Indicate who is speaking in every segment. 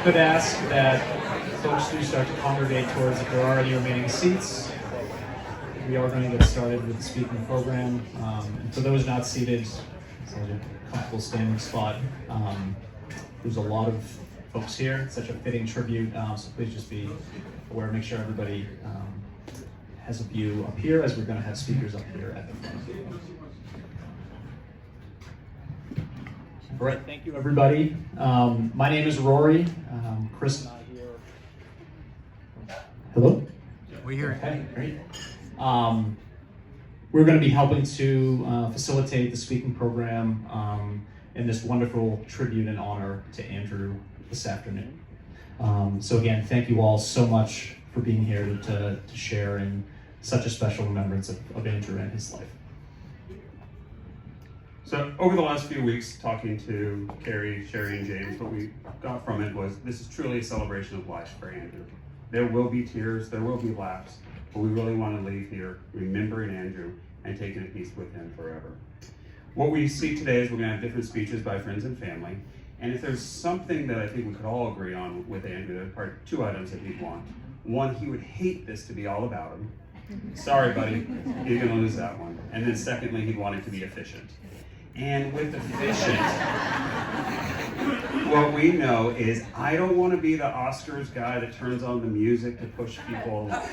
Speaker 1: could ask that folks do start to congregate towards, if there are any remaining seats, we are going to get started with the speaking program. And for those not seated, so a comfortable standing spot. There's a lot of folks here. It's such a fitting tribute, so please just be aware, make sure everybody has a view up here, as we're going to have speakers up here at the front. All right, thank you everybody. My name is Rory. Chris and I here. Hello?
Speaker 2: We hear
Speaker 1: Okay, great. We're going to be helping to facilitate the speaking program in this wonderful tribute and honor to Andrew this afternoon. So again, thank you all so much for being here to share in such a special remembrance of Andrew and his life.
Speaker 3: So over the last few weeks, talking to Carrie, Sherry, and James, what we got from it was this is truly a celebration of life for Andrew. There will be tears, there will be laughs, but we really want to leave here remembering Andrew and taking a piece with him forever. What we see today is we're going to have different speeches by friends and family, and if there's something that I think we could all agree on with Andrew, there are probably two items that he'd want. One, he would hate this to be all about him. Sorry, buddy, you're going to lose that one. And then secondly, he'd want it to be efficient. And with efficient, what we know is I don't want to be the Oscars guy that turns on the music to push people along.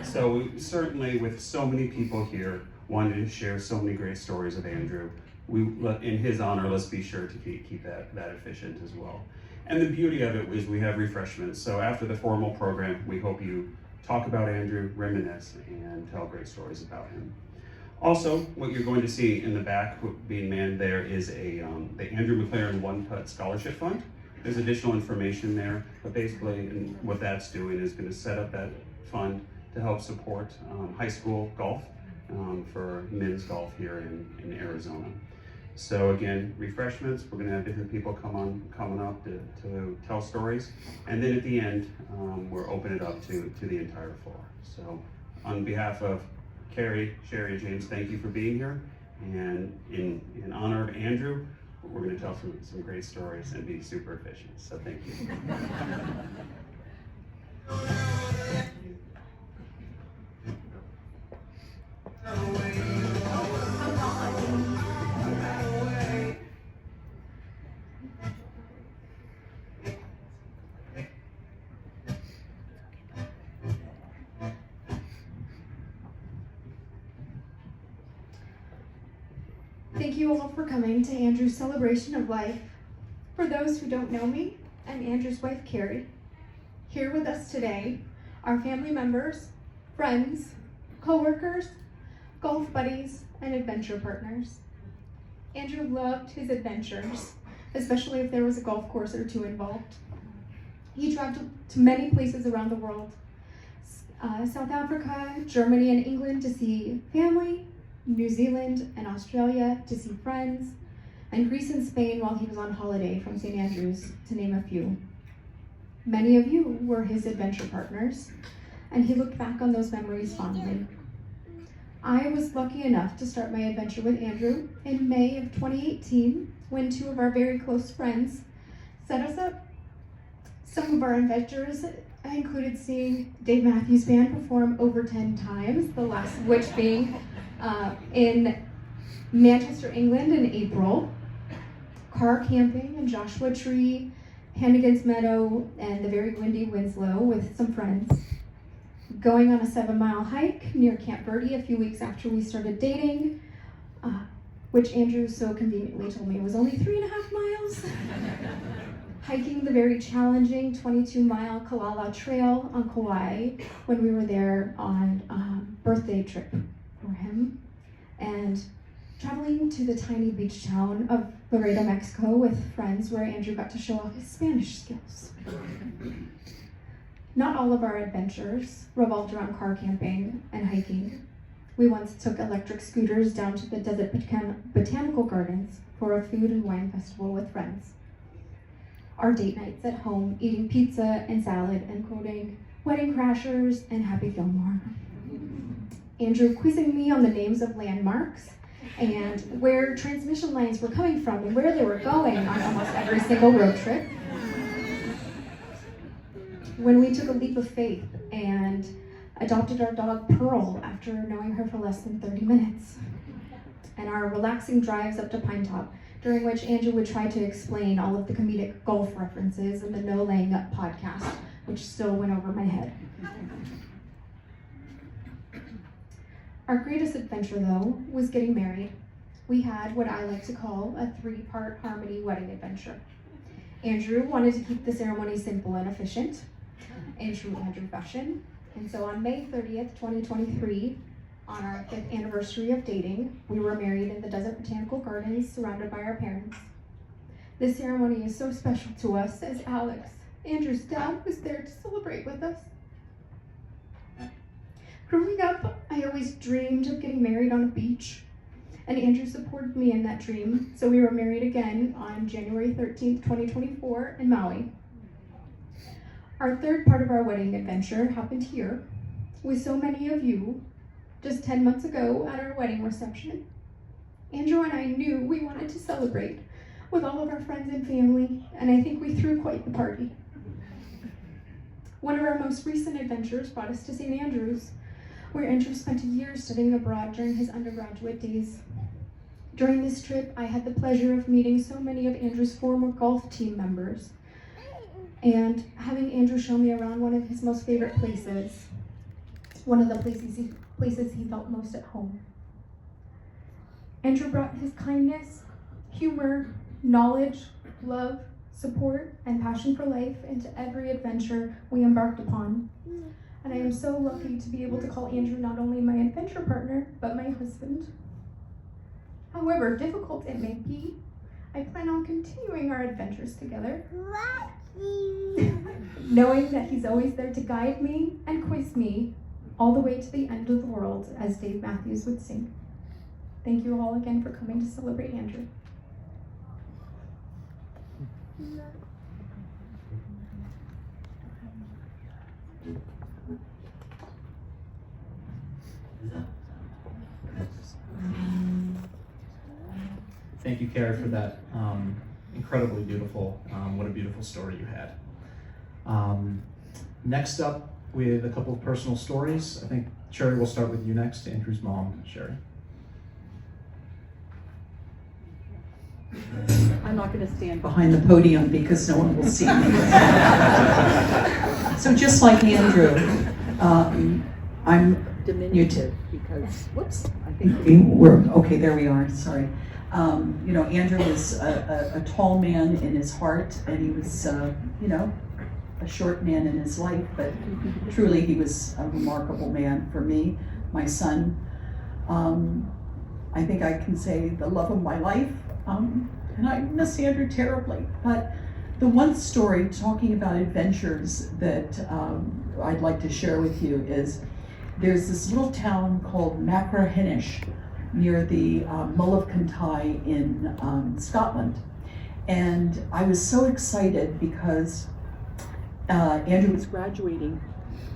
Speaker 3: So we certainly, with so many people here, wanted to share so many great stories of Andrew. In his honor, let's be sure to keep that efficient as well. And the beauty of it is we have refreshments. So after the formal program, we hope you talk about Andrew, reminisce, and tell great stories about him. Also, what you're going to see in the back being manned there is the Andrew McLaren One Putt Scholarship Fund. There's additional information there, but basically what that's doing is going to set up that fund to help support high school golf for men's golf here in Arizona. So again, refreshments, we're going to have different people coming up to tell stories. And then at the end, we'll open it up to the entire floor. So on behalf of Carrie, Sherry, and James, thank you for being here. And in honor of Andrew, we're going to tell some great stories and be super efficient. So thank you.
Speaker 4: Thank you all for coming to Andrew's celebration of life. For those who don't know me, I'm Andrew's wife, Carrie. Here with us today are family members, friends, co-workers, golf buddies, and adventure partners. Andrew loved his adventures, especially if there was a golf course or two involved. He traveled to many places around the world, South Africa, Germany, and England to see family, New Zealand and Australia to see friends, and Greece and Spain while he was on holiday from St. Andrews, to name a few. Many of you were his adventure partners, and he looked back on those memories fondly. I was lucky enough to start my adventure with Andrew in May of 2018, when two of our very close friends set us up. Some of our adventures included seeing Dave Matthews Band perform over 10 times, the last of which being in Manchester, England in April, car camping in Joshua Tree, Hannigan's Meadow, and the very windy Winslow with some friends, going on a 7-mile hike near Camp Verde a few weeks after we started dating, which Andrew so conveniently told me was only 3.5 miles, hiking the very challenging 22-mile Kalala Trail on Kauai when we were there on a birthday trip for him, and traveling to the tiny beach town of Laredo, Mexico with friends where Andrew got to show off his Spanish skills. Not all of our adventures revolved around car camping and hiking. We once took electric scooters down to the Desert Botanical Gardens for a food and wine festival with friends. Our date nights at home, eating pizza and salad and quoting Wedding Crashers and Happy Gilmore. Andrew quizzing me on the names of landmarks and where transmission lines were coming from and where they were going on almost every single road trip. when we took a leap of faith and adopted our dog Pearl after knowing her for less than 30 minutes. And our relaxing drives up to Pine Top, during which Andrew would try to explain all of the comedic golf references in the No Laying Up podcast, which still went over my head. Our greatest adventure, though, was getting married. We had what I like to call a 3-part harmony wedding adventure. Andrew wanted to keep the ceremony simple and efficient, in true Andrew fashion. And so on May 30th, 2023, on our 5th anniversary of dating, we were married in the Desert Botanical Gardens, surrounded by our parents. This ceremony is so special to us as Alex, Andrew's dad, was there to celebrate with us. Growing up, I always dreamed of getting married on a beach, and Andrew supported me in that dream, so we were married again on January 13th, 2024 in Maui. Our 3rd part of our wedding adventure happened here, with so many of you, just 10 months ago at our wedding reception. Andrew and I knew we wanted to celebrate with all of our friends and family, and I think we threw quite the party. One of our most recent adventures brought us to St. Andrews, where Andrew spent a year studying abroad during his undergraduate days. During this trip, I had the pleasure of meeting so many of Andrew's former golf team members, and having Andrew show me around one of his most favorite places, one of the places he felt most at home. Andrew brought his kindness, humor, knowledge, love, support, and passion for life into every adventure we embarked upon. And I am so lucky to be able to call Andrew not only my adventure partner, but my husband. However difficult it may be, I plan on continuing our adventures together, knowing that he's always there to guide me and quiz me all the way to the end of the world, as Dave Matthews would sing. Thank you all again for coming to celebrate Andrew.
Speaker 1: Thank you, Carrie, for that incredibly beautiful, what a beautiful story you had. Next up, with a couple of personal stories. I think, Sherry, we'll start with you next, Andrew's mom, Sherry.
Speaker 2: I'm not going to stand behind the podium because no one will see me. So just like Andrew, I'm diminutive because, whoops, I think we're, okay, there we are, sorry. You know, Andrew was a tall man in his heart, and he was, you know, a short man in his life, but truly he was a remarkable man for me, my son. I think I can say the love of my life, and I miss Andrew terribly. But the one story, talking about adventures, that I'd like to share with you is there's this little town called McLaren near the Mull of Kintyre in Scotland. And I was so excited because Andrew was graduating.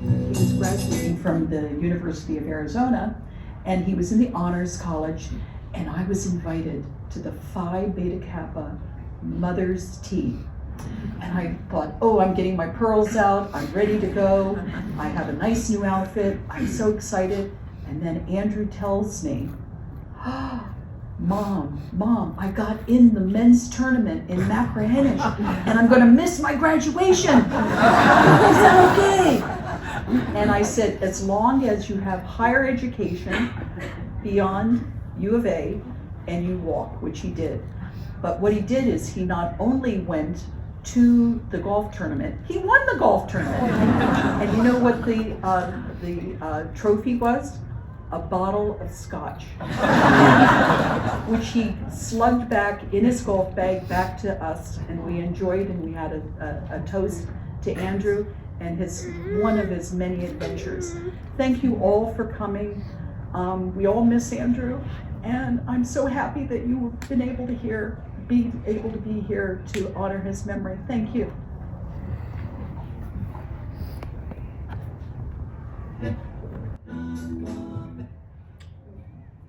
Speaker 2: He was graduating from the University of Arizona, and he was in the Honors College, and I was invited to the Phi Beta Kappa Mother's Tea. And I thought, oh, I'm getting my pearls out, I'm ready to go, I have a nice new outfit, I'm so excited. And then Andrew tells me, oh, Mom, I got in the men's tournament in McLaren, and I'm gonna miss my graduation. Is that okay? And I said, as long as you have higher education beyond U of A and you walk, which he did. But what he did is he not only went to the golf tournament, he won the golf tournament. And you know what the trophy was? A bottle of scotch, which he slugged back in his golf bag back to us, and we enjoyed, and we had a toast to Andrew and one of his many adventures. Thank you all for coming. We all miss Andrew, and I'm so happy that you've been able to be able to be here to honor his memory. Thank you.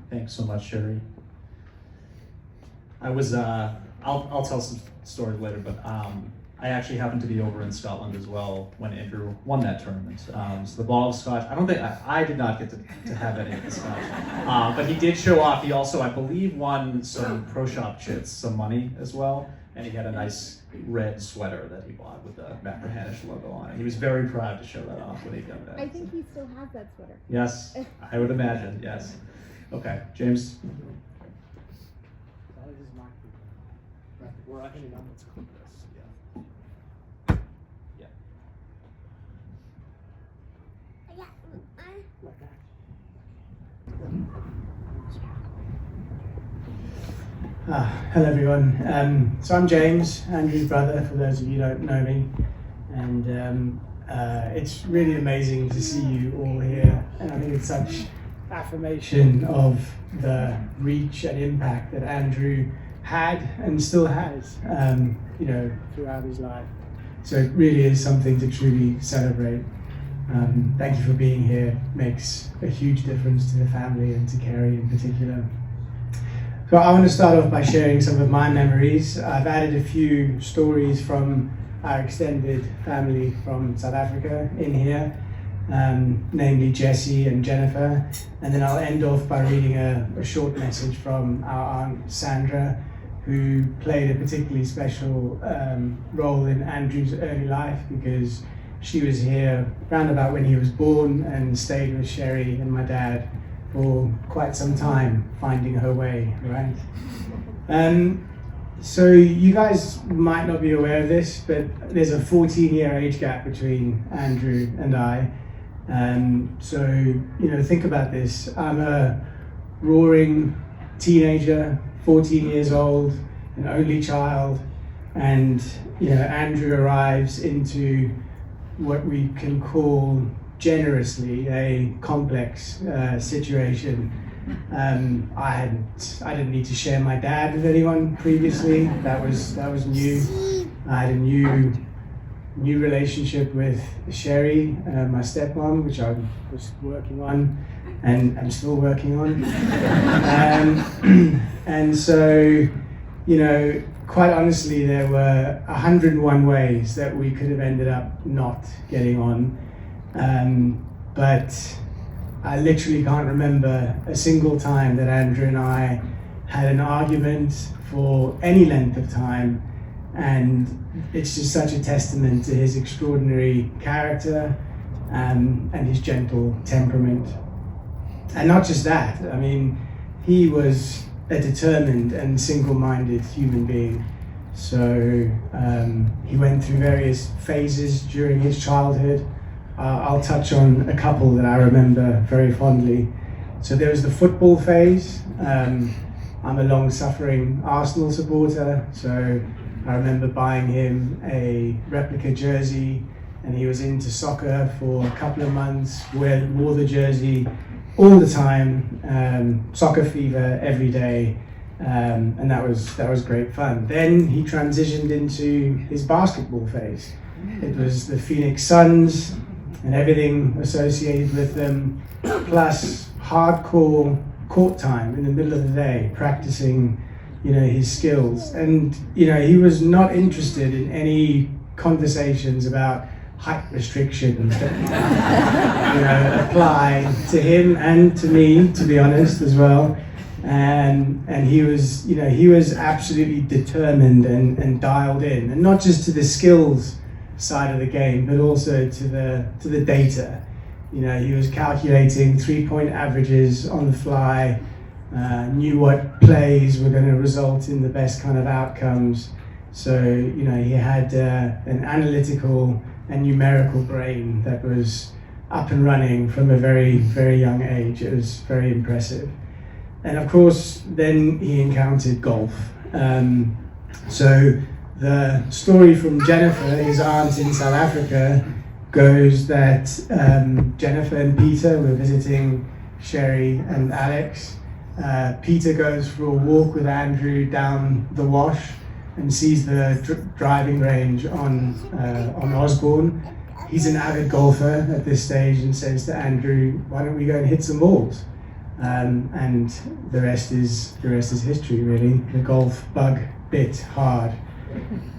Speaker 1: Thanks so much, Sherry. I was, I'll tell some stories later, but I actually happened to be over in Scotland as well when Andrew won that tournament. So the bottle of scotch, I don't think, I did not get to have any of the scotch. But he did show off. He also, I believe, won some Pro Shop chits, some money as well. And he had a nice red sweater that he bought with the McLaren logo on it. He was very proud to show that off when he did that.
Speaker 5: I think he still has that sweater.
Speaker 1: Yes, I would imagine, yes. Okay, James.
Speaker 6: Hello everyone. So I'm James, Andrew's brother, for those of you who don't know me. And it's really amazing to see you all here. And I think it's such affirmation of the reach and impact that Andrew had and still has, throughout his life. So it really is something to truly celebrate. Thank you for being here. Makes a huge difference to the family and to Kerry in particular. So I want to start off by sharing some of my memories. I've added a few stories from our extended family from South Africa in here, namely Jessie and Jennifer. And then I'll end off by reading a short message from our aunt Sandra, who played a particularly special role in Andrew's early life because she was here round about when he was born and stayed with Sherry and my dad for quite some time, finding her way, right? So you guys might not be aware of this, but there's a 14-year age gap between Andrew and I. So, think about this. I'm a roaring teenager, 14 years old, an only child, and, Andrew arrives into what we can call generously a complex situation. I didn't need to share my dad with anyone previously. That was new. I had a new relationship with Sherry, my stepmom, which I was working on and I'm still working on. And so, quite honestly, there were 101 ways that we could have ended up not getting on. But I literally can't remember a single time that Andrew and I had an argument for any length of time, and it's just such a testament to his extraordinary character and his gentle temperament. And not just that, I mean, he was a determined and single-minded human being. So he went through various phases during his childhood. I'll touch on a couple that I remember very fondly. So there was the football phase. I'm a long-suffering Arsenal supporter, so I remember buying him a replica jersey, and he was into soccer for a couple of months, wore the jersey all the time, soccer fever every day, and that was great fun. Then he transitioned into his basketball phase. It was the Phoenix Suns and everything associated with them, plus hardcore court time in the middle of the day, practicing, his skills. And, he was not interested in any conversations about height restrictions that, apply to him and to me, to be honest, as well. And he was absolutely determined and dialed in, and not just to the skills side of the game, but also to the data. He was calculating 3-point averages on the fly, knew what plays were going to result in the best kind of outcomes. So, he had an analytical and numerical brain that was up and running from a very, very young age. It was very impressive. And of course, then he encountered golf. So the story from Jennifer, his aunt in South Africa, goes that Jennifer and Peter were visiting Sherry and Alex. Peter goes for a walk with Andrew down the Wash and sees the driving range on Osborne. He's an avid golfer at this stage and says to Andrew, "Why don't we go and hit some balls?" And the rest is history, really. The golf bug bit hard.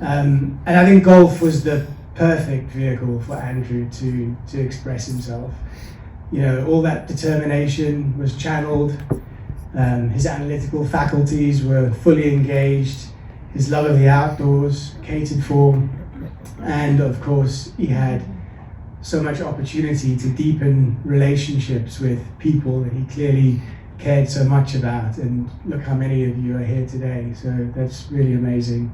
Speaker 6: And I think golf was the perfect vehicle for Andrew to express himself. You know, all that determination was channeled, his analytical faculties were fully engaged, his love of the outdoors catered for, and of course he had so much opportunity to deepen relationships with people that he clearly cared so much about, and look how many of you are here today, so that's really amazing.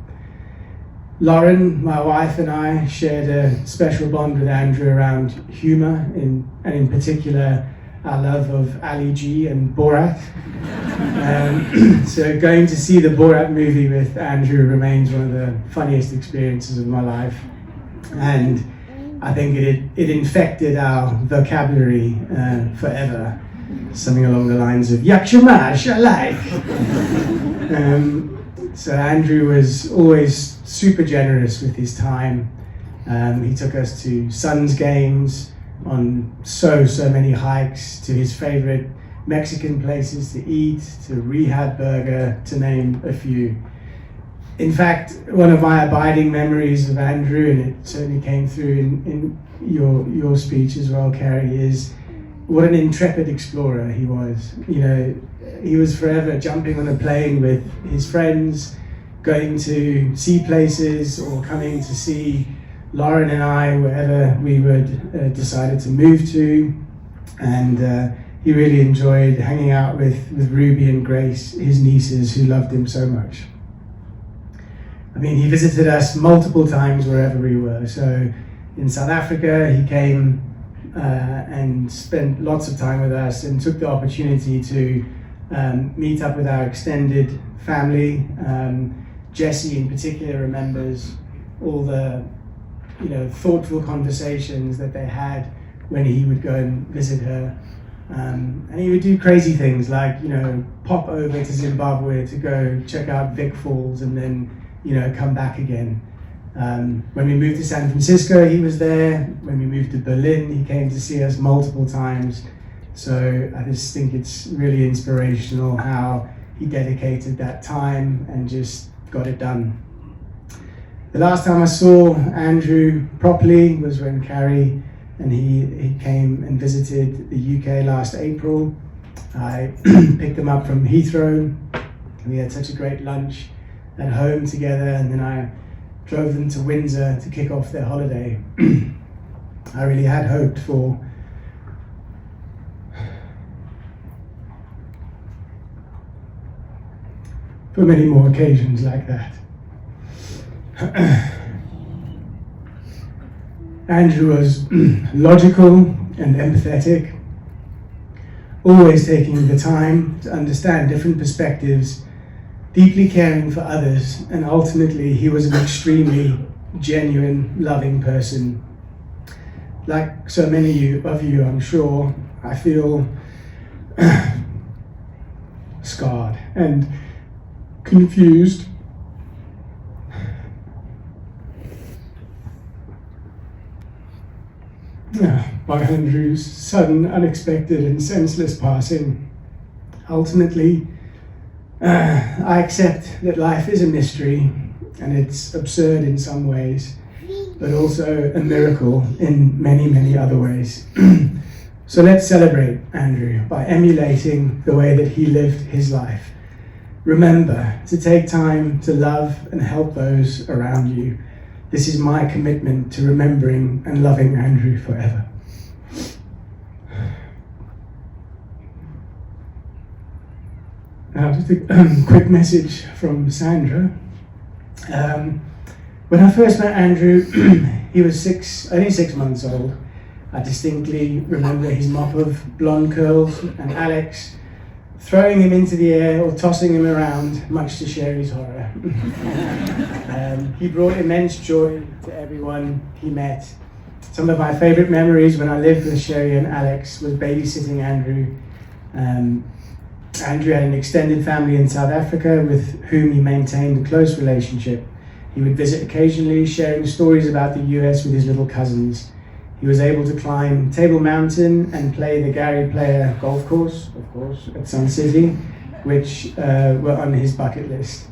Speaker 6: Lauren, my wife, and I shared a special bond with Andrew around humour, and in particular our love of Ali G and Borat. So going to see the Borat movie with Andrew remains one of the funniest experiences of my life, and I think it infected our vocabulary forever. Something along the lines of "Yakshamash, I like." So Andrew was always super generous with his time. He took us to Suns games, on so many hikes, to his favorite Mexican places to eat, to Rehab Burger, to name a few. In fact, one of my abiding memories of Andrew, and it certainly came through in your speech as well, Carrie, is what an intrepid explorer he was. You know, he was forever jumping on a plane with his friends, going to see places, or coming to see Lauren and I wherever we would decided to move to. And he really enjoyed hanging out with Ruby and Grace, his nieces, who loved him so much. I mean, he visited us multiple times wherever we were. So in South Africa, he came and spent lots of time with us, and took the opportunity to meet up with our extended family. Jessie in particular remembers all the thoughtful conversations that they had when he would go and visit her. And he would do crazy things like, pop over to Zimbabwe to go check out Vic Falls and then, come back again. When we moved to San Francisco, he was there. When we moved to Berlin, he came to see us multiple times. So I just think it's really inspirational how he dedicated that time and just got it done. The last time I saw Andrew properly was when Carrie and he came and visited the UK last April. I picked him up from Heathrow. We had such a great lunch at home together, and then I drove them to Windsor to kick off their holiday. I really had hoped for many more occasions like that. Andrew was logical and empathetic, always taking the time to understand different perspectives, deeply caring for others, and ultimately he was an extremely genuine, loving person. Like so many of you, I'm sure, I feel scarred and confused by Andrew's sudden, unexpected and senseless passing. Ultimately, I accept that life is a mystery and it's absurd in some ways, but also a miracle in many, many other ways. So let's celebrate Andrew by emulating the way that he lived his life. Remember to take time to love and help those around you. This is my commitment to remembering and loving Andrew forever. Now, just a quick message from Sandra. When I first met Andrew, he was only 6 months old. I distinctly remember his mop of blonde curls and Alex throwing him into the air or tossing him around, much to Sherry's horror. He brought immense joy to everyone he met. Some of my favourite memories when I lived with Sherry and Alex was babysitting Andrew. Andrew had an extended family in South Africa with whom he maintained a close relationship. He would visit occasionally, sharing stories about the US with his little cousins. He was able to climb Table Mountain and play the Gary Player golf course, of course, at Sun City, which were on his bucket list.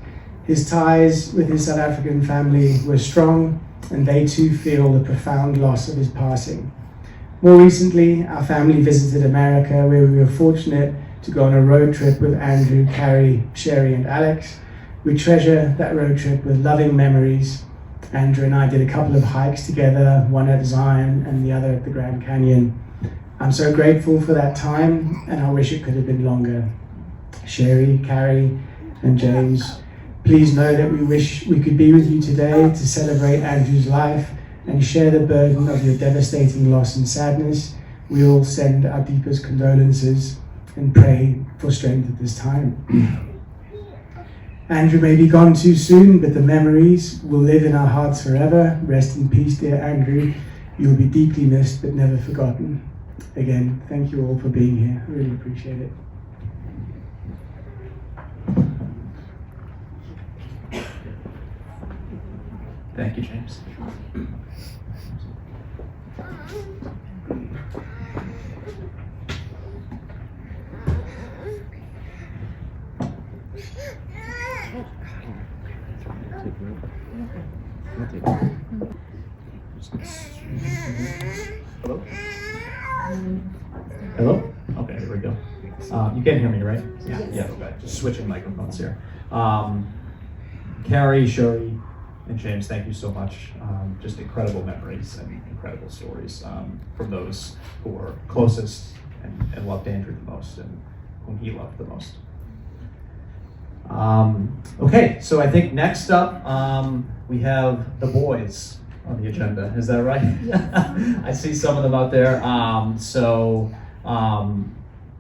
Speaker 6: His ties with his South African family were strong, and they too feel the profound loss of his passing. More recently, our family visited America, where we were fortunate to go on a road trip with Andrew, Carrie, Sherry, and Alex. We treasure that road trip with loving memories. Andrew and I did a couple of hikes together, one at Zion and the other at the Grand Canyon. I'm so grateful for that time, and I wish it could have been longer. Sherry, Carrie, and James, please know that we wish we could be with you today to celebrate Andrew's life and share the burden of your devastating loss and sadness. We all send our deepest condolences and pray for strength at this time. Andrew may be gone too soon, but the memories will live in our hearts forever. Rest in peace, dear Andrew. You will be deeply missed, but never forgotten. Again, thank you all for being here. I really appreciate it.
Speaker 1: Thank you, James. Hello? Hello? Okay, here we go. You can hear me, right? Yeah, okay. Just switching microphones here. Carrie, Sherry, and James, thank you so much. Just incredible memories and incredible stories from those who were closest and loved Andrew the most and whom he loved the most. Okay, so I think next up we have the boys on the agenda. Is that right? Yeah. I see some of them out there.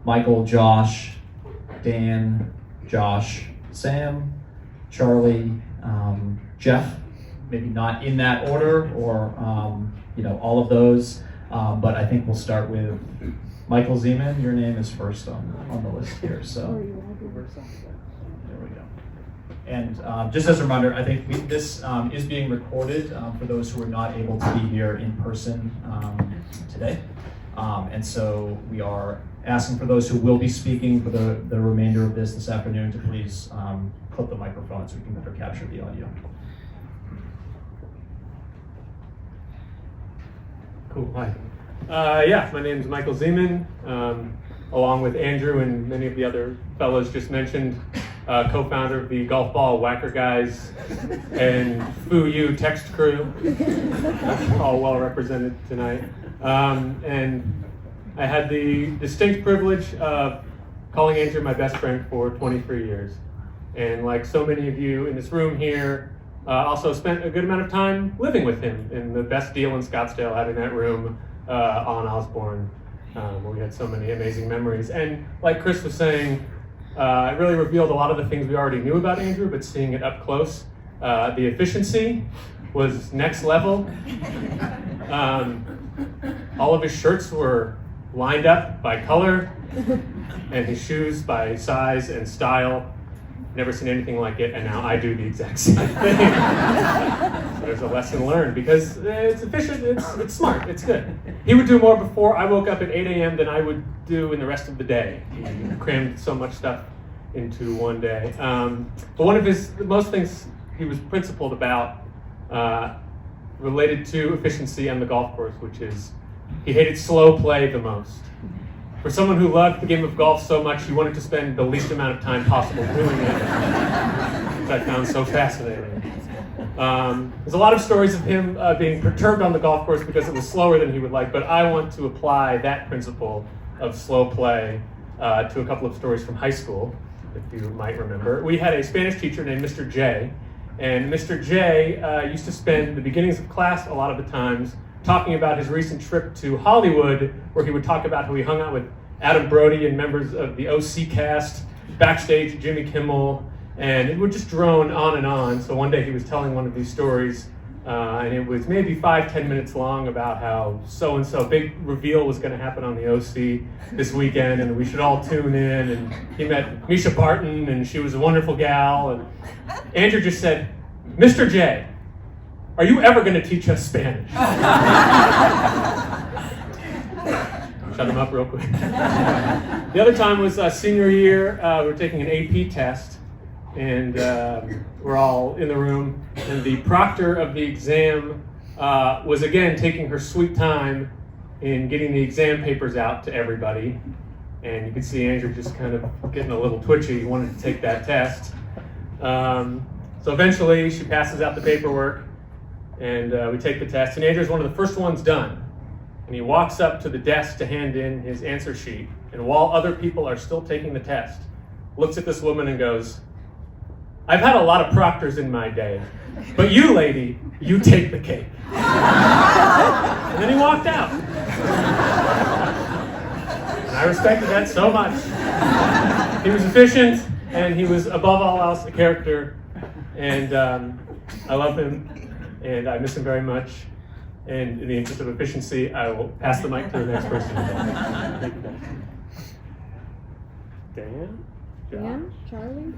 Speaker 1: Michael, Josh, Dan, Josh, Sam, Charlie, Jeff, maybe not in that order, or all of those, but I think we'll start with Michael Zeman. Your name is first on the list here, so there we go. And just as a reminder, I think this is being recorded for those who are not able to be here in person today, and so we are asking for those who will be speaking for the remainder of this afternoon to please clip the microphone so we can better capture the audio.
Speaker 5: Cool, hi. My name is Michael Zeman, along with Andrew and many of the other fellows just mentioned, co-founder of the Golf Ball Whacker Guys and Foo You text crew, all well represented tonight. And I had the distinct privilege of calling Andrew my best friend for 23 years. And like so many of you in this room here, also spent a good amount of time living with him in the best deal in Scottsdale, having that room on Osborne, where we had so many amazing memories. And like Chris was saying, it really revealed a lot of the things we already knew about Andrew, but seeing it up close, the efficiency was next level. All of his shirts were lined up by color, and his shoes by size and style. Never seen anything like it, and now I do the exact same thing. So there's a lesson learned, because it's efficient, it's smart, it's good. He would do more before I woke up at 8 a.m. than I would do in the rest of the day. He crammed so much stuff into one day. But one of most things he was principled about related to efficiency on the golf course, which is he hated slow play the most. For someone who loved the game of golf so much, he wanted to spend the least amount of time possible doing it, which I found so fascinating. There's a lot of stories of him being perturbed on the golf course because it was slower than he would like, but I want to apply that principle of slow play to a couple of stories from high school, if you might remember. We had a Spanish teacher named Mr. J, and Mr. J used to spend the beginnings of class a lot of the times talking about his recent trip to Hollywood, where he would talk about how he hung out with Adam Brody and members of the OC cast, backstage at Jimmy Kimmel, and it would just drone on and on. So one day he was telling one of these stories, and it was maybe 5-10 minutes long, about how so-and-so big reveal was going to happen on the OC this weekend, and we should all tune in, and he met Misha Barton, and she was a wonderful gal, and Andrew just said, "Mr. J, are you ever going to teach us Spanish?" Shut him up real quick. The other time was senior year. We were taking an AP test, and we're all in the room, and the proctor of the exam was again taking her sweet time in getting the exam papers out to everybody. And you can see Andrew just kind of getting a little twitchy. He wanted to take that test. So eventually she passes out the paperwork, and we take the test. And Andrew's one of the first ones done. And he walks up to the desk to hand in his answer sheet. And while other people are still taking the test, looks at this woman and goes, "I've had a lot of proctors in my day, but you, lady, you take the cake." And then he walked out. And I respected that so much. He was efficient, and he was above all else a character. And I love him, and I miss him very much. And in the interest of efficiency, I will pass the mic to the next person. Thank you, Dan?
Speaker 7: Dan? Charlie?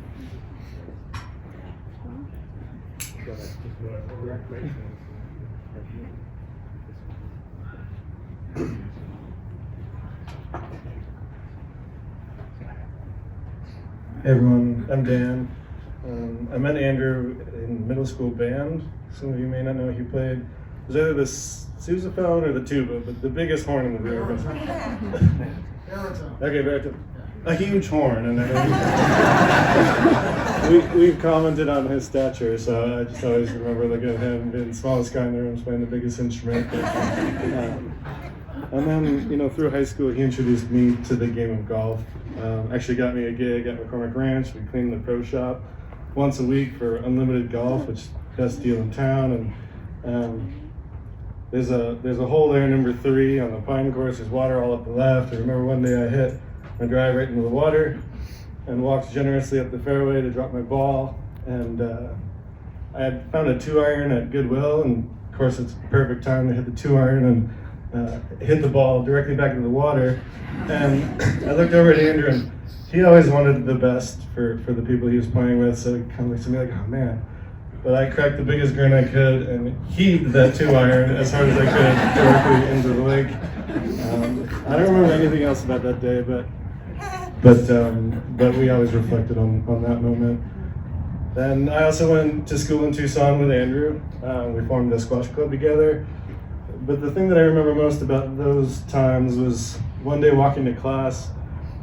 Speaker 8: Hey everyone, I'm Dan. I met Andrew in middle school band. Some of you may not know he played. It was either the sousaphone or the tuba, but the biggest horn in the room. Okay, baritone. A huge horn, and we've commented on his stature, so I just always remember looking at him, being the smallest guy in the room, playing the biggest instrument. And then, through high school, he introduced me to the game of golf. Actually got me a gig at McLaren Ranch. We cleaned the pro shop once a week for unlimited golf, which is the best deal in town. And there's a hole there, number 3 on the pine course. There's water all up the left. I remember one day I hit my drive right into the water and walked generously up the fairway to drop my ball. And I had found a 2-iron at Goodwill, and of course it's perfect time to hit the 2-iron and hit the ball directly back into the water. And I looked over at Andrew, and he always wanted the best for the people he was playing with, so he kind of looks at me like, oh man. But I cracked the biggest grin I could and heaved that 2-iron as hard as I could directly into the lake. I don't remember anything else about that day, but we always reflected on that moment. Then I also went to school in Tucson with Andrew. We formed a squash club together. But the thing that I remember most about those times was one day walking to class.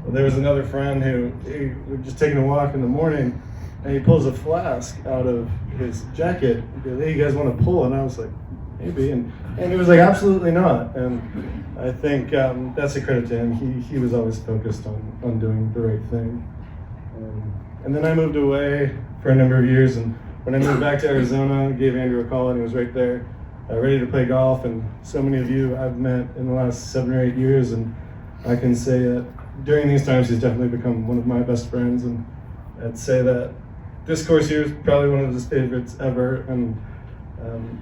Speaker 8: There was another friend who we were just taking a walk in the morning, and he pulls a flask out of his jacket. He goes, "Hey, you guys want to pull?" And I was like, "Maybe." And he was like, "Absolutely not." And I think that's a credit to him. He was always focused on doing the right thing. And then I moved away for a number of years, and when I moved back to Arizona, I gave Andrew a call, and he was right there, ready to play golf. And so many of you I've met in the last 7 or 8 years, and I can say that during these times he's definitely become one of my best friends. And I'd say that this course here is probably one of his favorites ever. And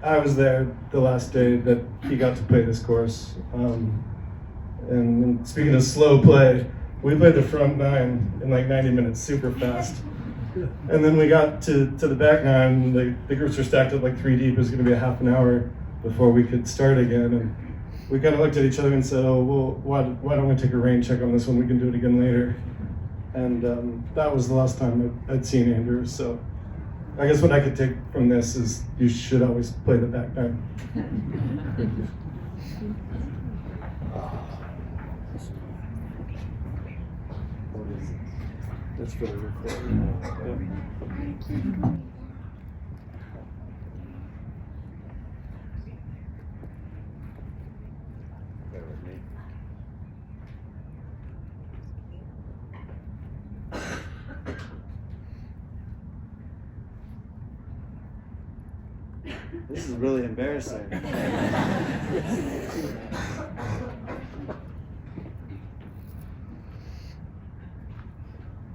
Speaker 8: I was there the last day that he got to play this course. And speaking of slow play, we played the front 9 in like 90 minutes, super fast. And then we got to the back 9, the groups were stacked up like 3 deep. It was going to be a half an hour before we could start again. And we kind of looked at each other and said, "Oh, well, why don't we take a rain check on this one? We can do it again later." And that was the last time I'd seen Andrew. So I guess what I could take from this is you should always play the back 9. That's for the recording.
Speaker 9: This is really embarrassing.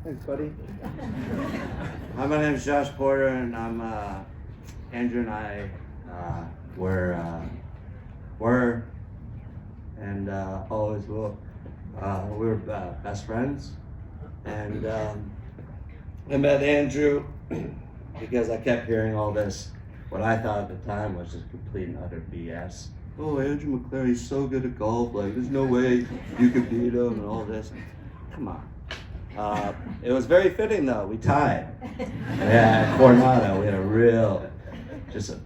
Speaker 9: Thanks, buddy. Hi, my name is Josh Porter, and I'm Andrew and I were and always will. We were best friends, and I met Andrew because I kept hearing all this. What I thought at the time was just complete and utter BS. Oh, Andrew McLaren, he's so good at golf. Like, there's no way you could beat him and all this. Come on. It was very fitting though. We tied. Yeah, at Coronado, we had just an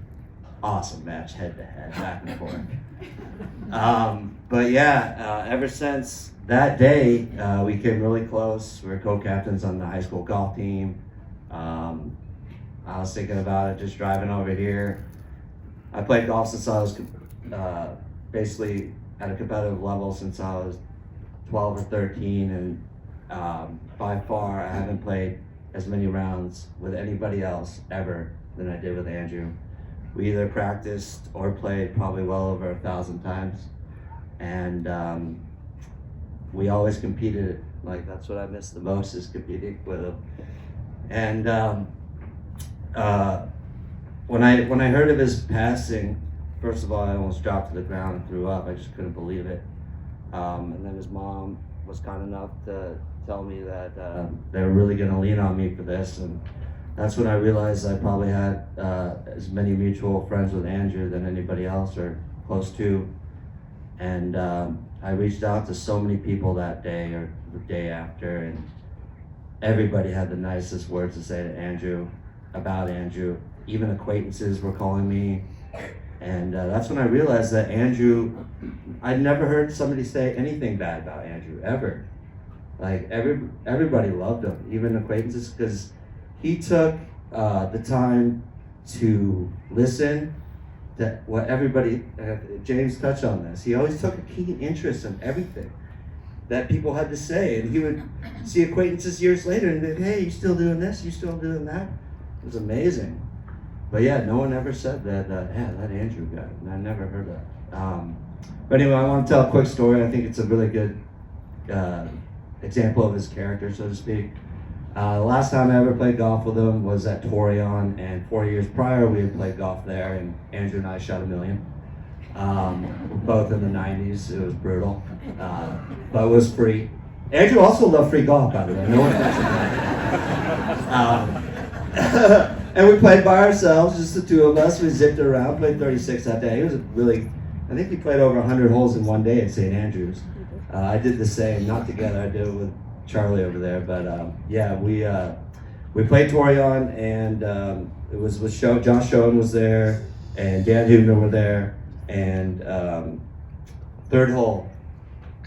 Speaker 9: awesome match, head to head, back and forth. But yeah, ever since that day, we came really close. We were co-captains on the high school golf team. I was thinking about it just driving over here. I played golf since I was basically at a competitive level since I was 12 or 13, and by far I haven't played as many rounds with anybody else ever than I did with Andrew. We either practiced or played probably well over 1,000 times, and we always competed. Like, that's what I miss the most, is competing with him. And when I heard of his passing, first of all, I almost dropped to the ground and threw up. I just couldn't believe it. And then his mom was kind enough to tell me that they were really going to lean on me for this, and that's when I realized I probably had as many mutual friends with Andrew than anybody else, or close to. And I reached out to so many people that day or the day after, and everybody had the nicest words to say to Andrew, about Andrew. Even acquaintances were calling me. And that's when I realized that Andrew, I'd never heard somebody say anything bad about Andrew, ever. Like, everybody loved him, even acquaintances, because he took the time to listen to what everybody, James touched on this, he always took a keen interest in everything that people had to say. And he would see acquaintances years later and be like, hey, you still doing this? You still doing that? It was amazing. But yeah, no one ever said that, yeah, that Andrew guy. And I never heard that. But anyway, I want to tell a quick story. I think it's a really good example of his character, so to speak. The last time I ever played golf with him was at Torreon, and 4 years prior we had played golf there, and Andrew and I shot $1 million. Both in the 90s. It was brutal, but it was free. Andrew also loved free golf, by the way. No one mentioned. And we played by ourselves, just the two of us. We zipped around, played 36 that day. It was I think we played over 100 holes in one day at St. Andrews. I did the same, not together, I did it with Charlie over there. But yeah, we played Torreon, and it was with Josh Schoen was there, and Dan Hubner were there, and third hole,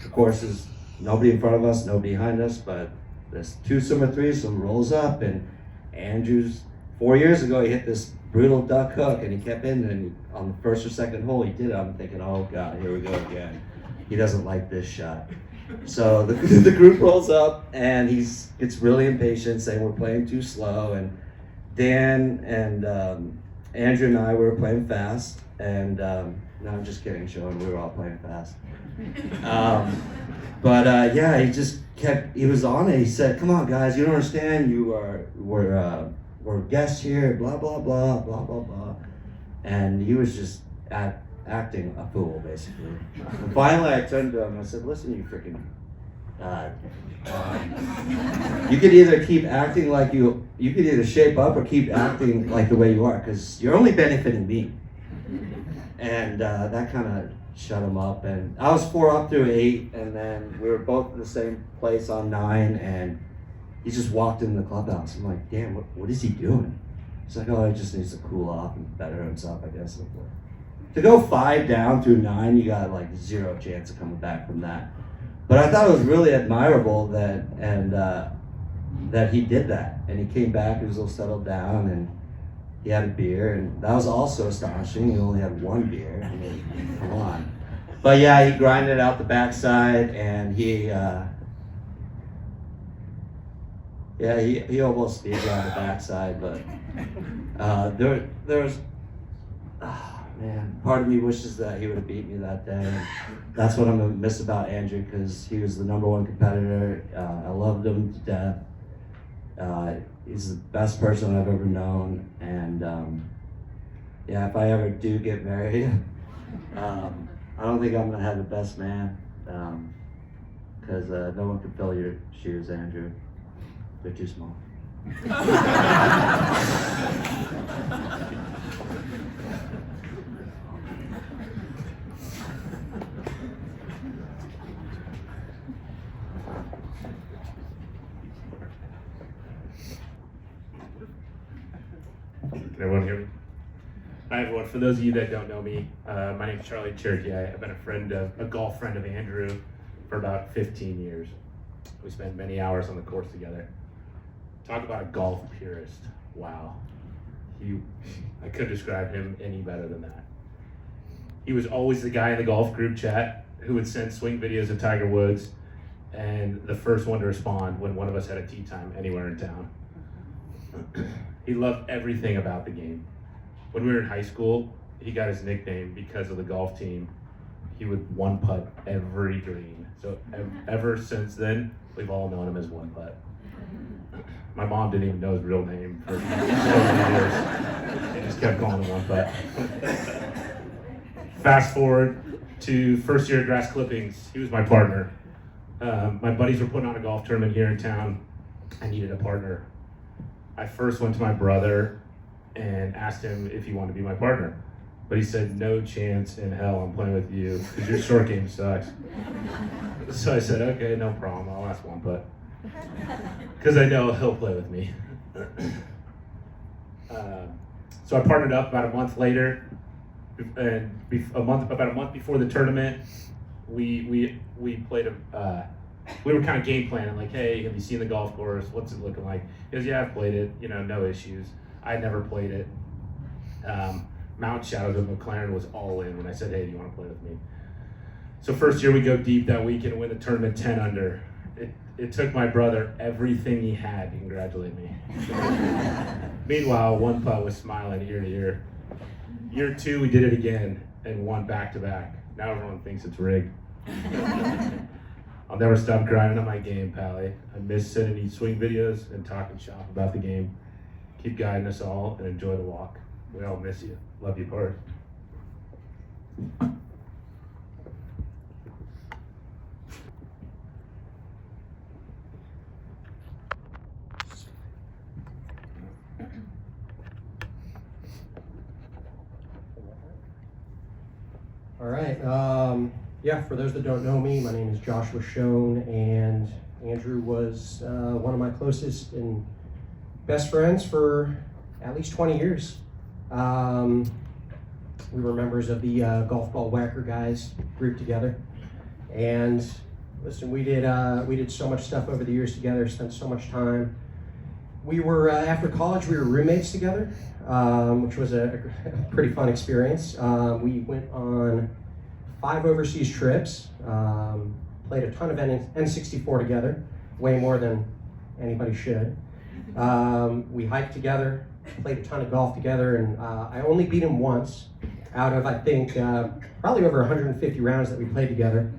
Speaker 9: of course, is nobody in front of us, nobody behind us, but this twosome or threesome rolls up, and Andrew's 4 years ago, he hit this brutal duck hook, and he kept in, and on the first or second hole, he did it. I'm thinking, oh God, here we go again. He doesn't like this shot. So the group rolls up, and gets really impatient, saying we're playing too slow. And Dan and Andrew and I were playing fast, and no, I'm just kidding, Sean. We were all playing fast. But yeah, he was on it. He said, "Come on, guys, you don't understand. We're guests here, blah, blah, blah, blah, blah, blah." And he was just acting a fool, basically. And finally, I turned to him and I said, "Listen, you freaking, you could either keep acting like you could either shape up or keep acting like the way you are, because you're only benefiting me." And that kind of shut him up. And I was 4 up through 8, and then we were both in the same place on 9, and he just walked in the clubhouse. I'm like, damn, what is he doing? He's like, oh, he just needs to cool off and better himself, I guess. To go 5 down through 9, you got like 0 chance of coming back from that. But I thought it was really admirable that he did that. And he came back, he was a little settled down, and he had a beer, and that was also astonishing. He only had 1 beer. I mean, come on. But yeah, he grinded out the backside, and he almost beat me on the backside, but there was, oh man, part of me wishes that he would have beat me that day. And that's what I'm gonna miss about Andrew, because he was the #1 competitor. I loved him to death. He's the best person I've ever known, and yeah, if I ever do get married, I don't think I'm gonna have the best man, because no one can fill your shoes, Andrew. They're too small.
Speaker 5: Can everyone hear me? Hi everyone, for those of you that don't know me, my name is Charlie Cherokee. I've been a golf friend of Andrew for about 15 years. We spent many hours on the course together. Talk about a golf purist. Wow. I couldn't describe him any better than that. He was always the guy in the golf group chat who would send swing videos of Tiger Woods and the first one to respond when one of us had a tee time anywhere in town. He loved everything about the game. When we were in high school, he got his nickname because of the golf team. He would one putt every green. So ever since then, we've all known him as One Putt. My mom didn't even know his real name for so many years. They just kept calling him One Putt. Fast forward to first year at Grass Clippings, he was my partner. My buddies were putting on a golf tournament here in town. I needed a partner. I first went to my brother and asked him if he wanted to be my partner. But he said, no chance in hell I'm playing with you because your short game sucks. So I said, okay, no problem, I'll ask One Putt. Because I know he'll play with me. So I partnered up about a month later, and about a month before the tournament, we played we were kind of game planning, like, hey, have you seen the golf course? What's it looking like? He goes, yeah, I've played it, no issues. I never played it. Mount Shadows of McLaren was all in when I said, hey, do you want to play with me? So first year we go deep that weekend and win the tournament 10 under. It took my brother everything he had to congratulate me. Meanwhile, One Putt was smiling ear to ear. Year 2, we did it again and won back-to-back. Now everyone thinks it's rigged. I'll never stop grinding on my game, Pally. I miss sending you swing videos and talking shop about the game. Keep guiding us all and enjoy the walk. We all miss you. Love you, Bart.
Speaker 10: All right. Yeah, for those that don't know me, my name is Joshua Schoen, and Andrew was one of my closest and best friends for at least 20 years. We were members of the Golf Ball Whacker guys group together, and listen, we did so much stuff over the years together, spent so much time. We were after college, we were roommates together, which was a pretty fun experience. We went on 5 overseas trips, played a ton of N64 together, way more than anybody should. We hiked together, played a ton of golf together, and I only beat him once out of, I think, probably over 150 rounds that we played together.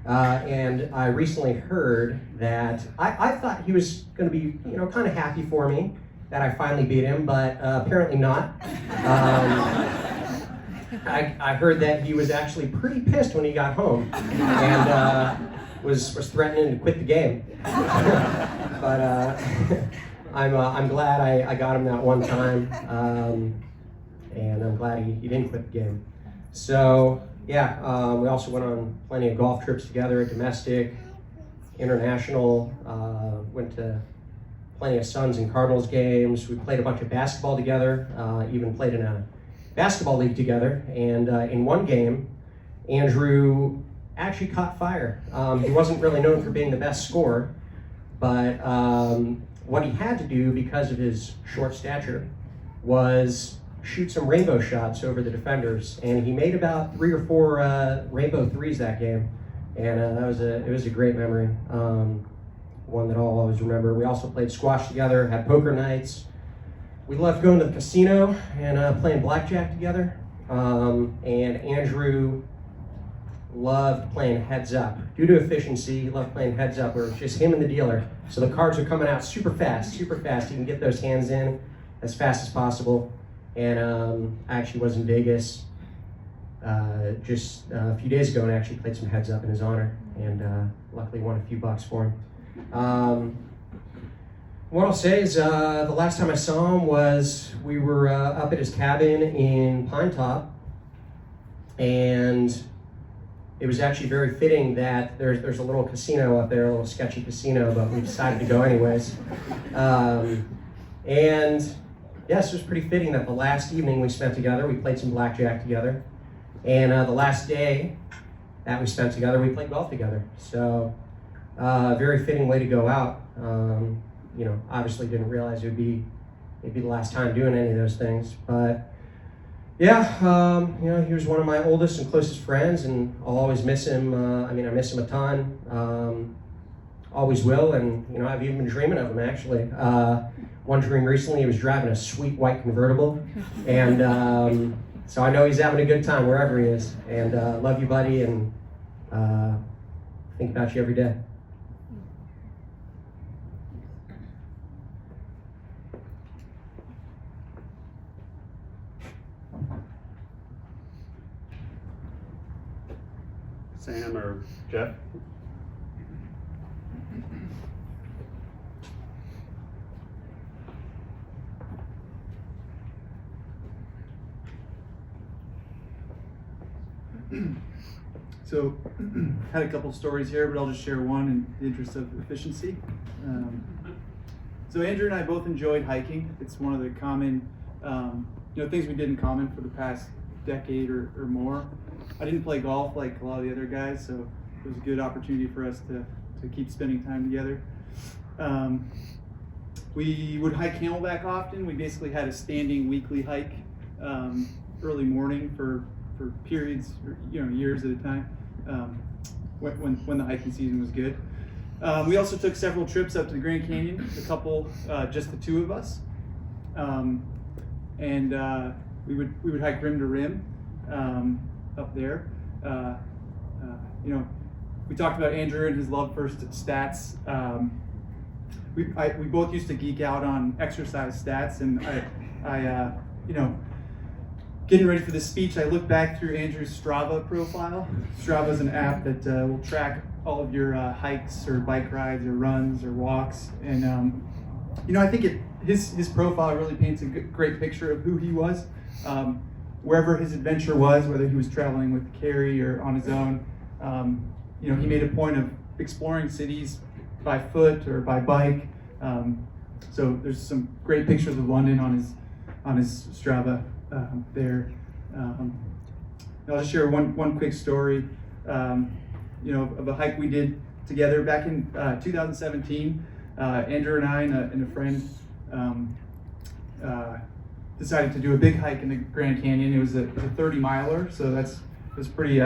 Speaker 10: And I recently heard that I thought he was going to be, kind of happy for me that I finally beat him, but apparently not. I heard that he was actually pretty pissed when he got home and was threatening to quit the game. But I'm glad I got him that one time, and I'm glad he didn't quit the game. So yeah, we also went on plenty of golf trips together, domestic, international, went to plenty of Suns and Cardinals games. We played a bunch of basketball together, even played in a basketball league together. And in one game, Andrew actually caught fire. He wasn't really known for being the best scorer, but what he had to do because of his short stature was shoot some rainbow shots over the defenders, and he made about 3 or 4 rainbow threes that game, and it was a great memory, one that I'll always remember. We also played squash together, had poker nights. We loved going to the casino and playing blackjack together, and Andrew loved playing heads up. Due to efficiency, he loved playing heads up, where it's just him and the dealer, so the cards are coming out super fast. He can get those hands in as fast as possible. And I actually was in Vegas just a few days ago and actually played some heads up in his honor, and luckily won a few bucks for him. What I'll say is the last time I saw him was we were up at his cabin in Pine Top, and it was actually very fitting that there's a little casino up there, a little sketchy casino, but we decided to go anyways. And yes, it was pretty fitting that the last evening we spent together, we played some blackjack together. And the last day that we spent together, we played golf together. So, very fitting way to go out. You know, obviously didn't realize it'd be the last time doing any of those things. But yeah, you know, he was one of my oldest and closest friends, and I'll always miss him. I mean, I miss him a ton. Always will, and you know, I've even been dreaming of him actually. One dream recently, he was driving a sweet white convertible, and so I know he's having a good time wherever he is. And love you, buddy, and think about you every day.
Speaker 3: Sam or
Speaker 5: Jeff?
Speaker 11: So, had a couple stories here, but I'll just share one in the interest of efficiency. So Andrew and I both enjoyed hiking. It's one of the common, things we did in common for the past decade or more. I didn't play golf like a lot of the other guys, so it was a good opportunity for us to keep spending time together. We would hike Camelback often. We basically had a standing weekly hike early morning for periods, years at a time, when the hiking season was good. We also took several trips up to the Grand Canyon, a couple, just the two of us. And we would hike rim to rim up there. We talked about Andrew and his love for stats. We both used to geek out on exercise stats, and I getting ready for this speech, I looked back through Andrew's Strava profile. Strava is an app that will track all of your hikes or bike rides or runs or walks, and I think his profile really paints a great picture of who he was. Wherever his adventure was, whether he was traveling with Carrie or on his own, he made a point of exploring cities by foot or by bike. So there's some great pictures of London on his Strava there. I'll just share one quick story, of a hike we did together back in 2017. Andrew and I and a friend decided to do a big hike in the Grand Canyon. It was a 30-miler, so it was pretty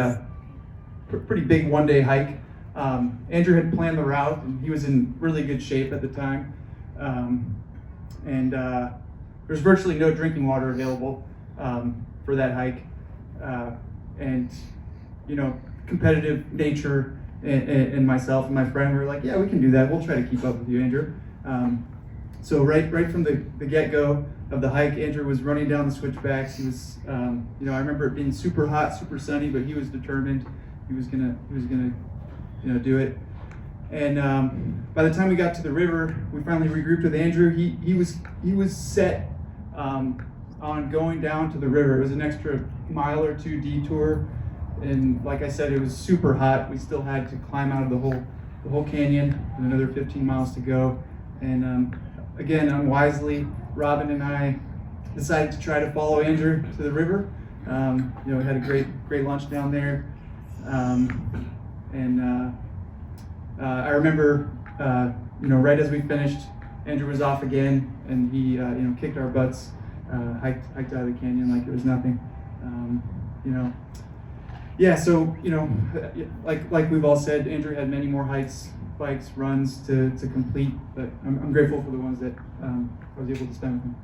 Speaker 11: big one-day hike. Andrew had planned the route, and he was in really good shape at the time. There's virtually no drinking water available for that hike. Competitive nature and myself and my friend were like, yeah, we can do that. We'll try to keep up with you, Andrew. So right from the get-go of the hike, Andrew was running down the switchbacks. He was, I remember it being super hot, super sunny, but he was determined. He was gonna do it. And by the time we got to the river, we finally regrouped with Andrew. He was set on going down to the river. It was an extra mile or two detour, and like I said, it was super hot. We still had to climb out of the whole canyon, and another 15 miles to go. And again, unwisely, Robin and I decided to try to follow Andrew to the river. We had a great lunch down there, I remember, right as we finished, Andrew was off again, and he, kicked our butts, hiked out of the canyon like it was nothing. So like we've all said, Andrew had many more hikes, bikes, runs to complete, but I'm grateful for the ones that I was able to spend with him.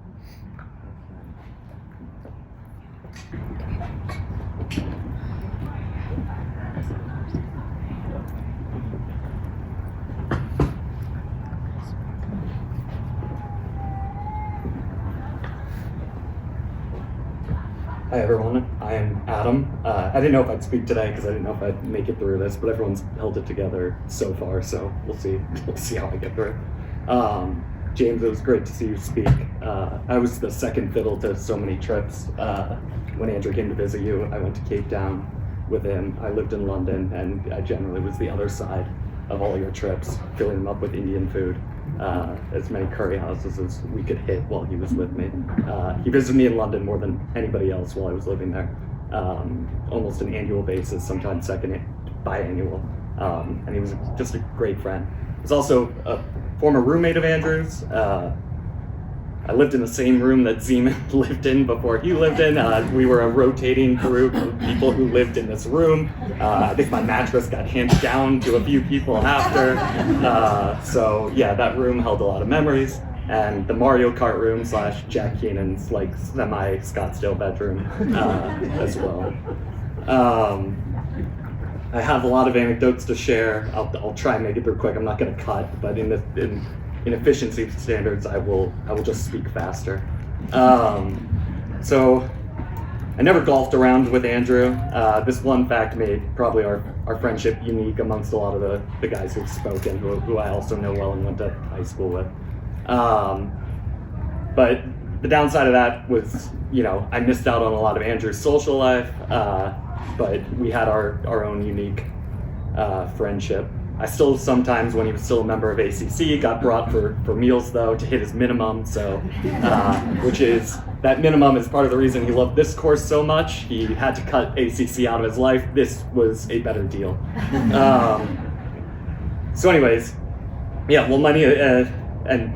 Speaker 12: Hi everyone, I am Adam. I didn't know if I'd speak today because I didn't know if I'd make it through this, but everyone's held it together so far, so we'll see how I get through it. James, it was great to see you speak. I was the second fiddle to so many trips. When Andrew came to visit you, I went to Cape Town with him. I lived in London, and I generally was the other side of all your trips, filling them up with Indian food. as many curry houses as we could hit while he was with me. He visited me in London more than anybody else while I was living there, almost an annual basis, sometimes biannual. And he was just a great friend. He was also a former roommate of Andrew's. I lived in the same room that Zeman lived in before he lived in. We were a rotating group of people who lived in this room. I think my mattress got handed down to a few people after. So yeah, that room held a lot of memories. And the Mario Kart room / Jack Keenan's like semi-Scottsdale bedroom as well. I have a lot of anecdotes to share. I'll try and make it through quick. I'm not going to cut, but in efficiency standards, I will just speak faster. So I never golfed around with Andrew. This one fact made probably our friendship unique amongst a lot of the guys who've spoken, who I also know well and went to high school with. But the downside of that was, I missed out on a lot of Andrew's social life, but we had our own unique friendship. I still sometimes, when he was still a member of ACC, got brought for meals though to hit his minimum. So, that minimum is part of the reason he loved this course so much. He had to cut ACC out of his life. This was a better deal. So anyways, yeah, well, money okay.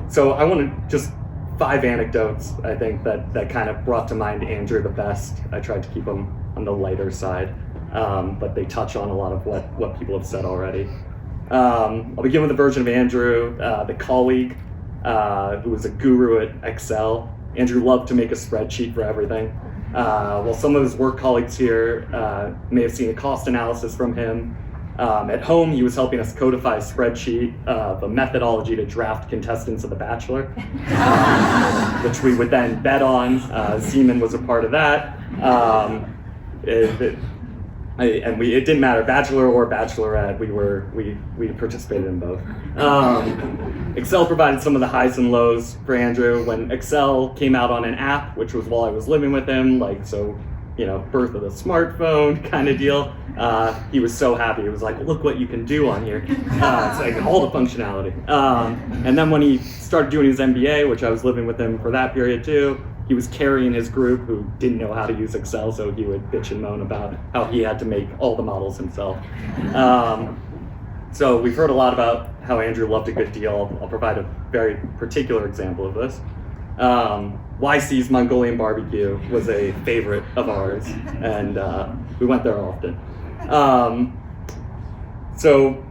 Speaker 12: So I want to just 5 anecdotes, I think, that kind of brought to mind Andrew the best. I tried to keep them on the lighter side. But they touch on a lot of what people have said already. I'll begin with a version of Andrew, the colleague, who was a guru at Excel. Andrew loved to make a spreadsheet for everything. While some of his work colleagues here may have seen a cost analysis from him, at home he was helping us codify a spreadsheet of a methodology to draft contestants of The Bachelor, which we would then bet on. Zeman was a part of that. It didn't matter, Bachelor or Bachelorette, we participated in both. Excel provided some of the highs and lows for Andrew. When Excel came out on an app, which was while I was living with him, birth of the smartphone kind of deal, he was so happy. He was like, look what you can do on here. It's like all the functionality. And then when he started doing his MBA, which I was living with him for that period too, he was carrying his group who didn't know how to use Excel, so he would bitch and moan about how he had to make all the models himself. So we've heard a lot about how Andrew loved a good deal. I'll provide a very particular example of this. YC's Mongolian barbecue was a favorite of ours, and we went there often. So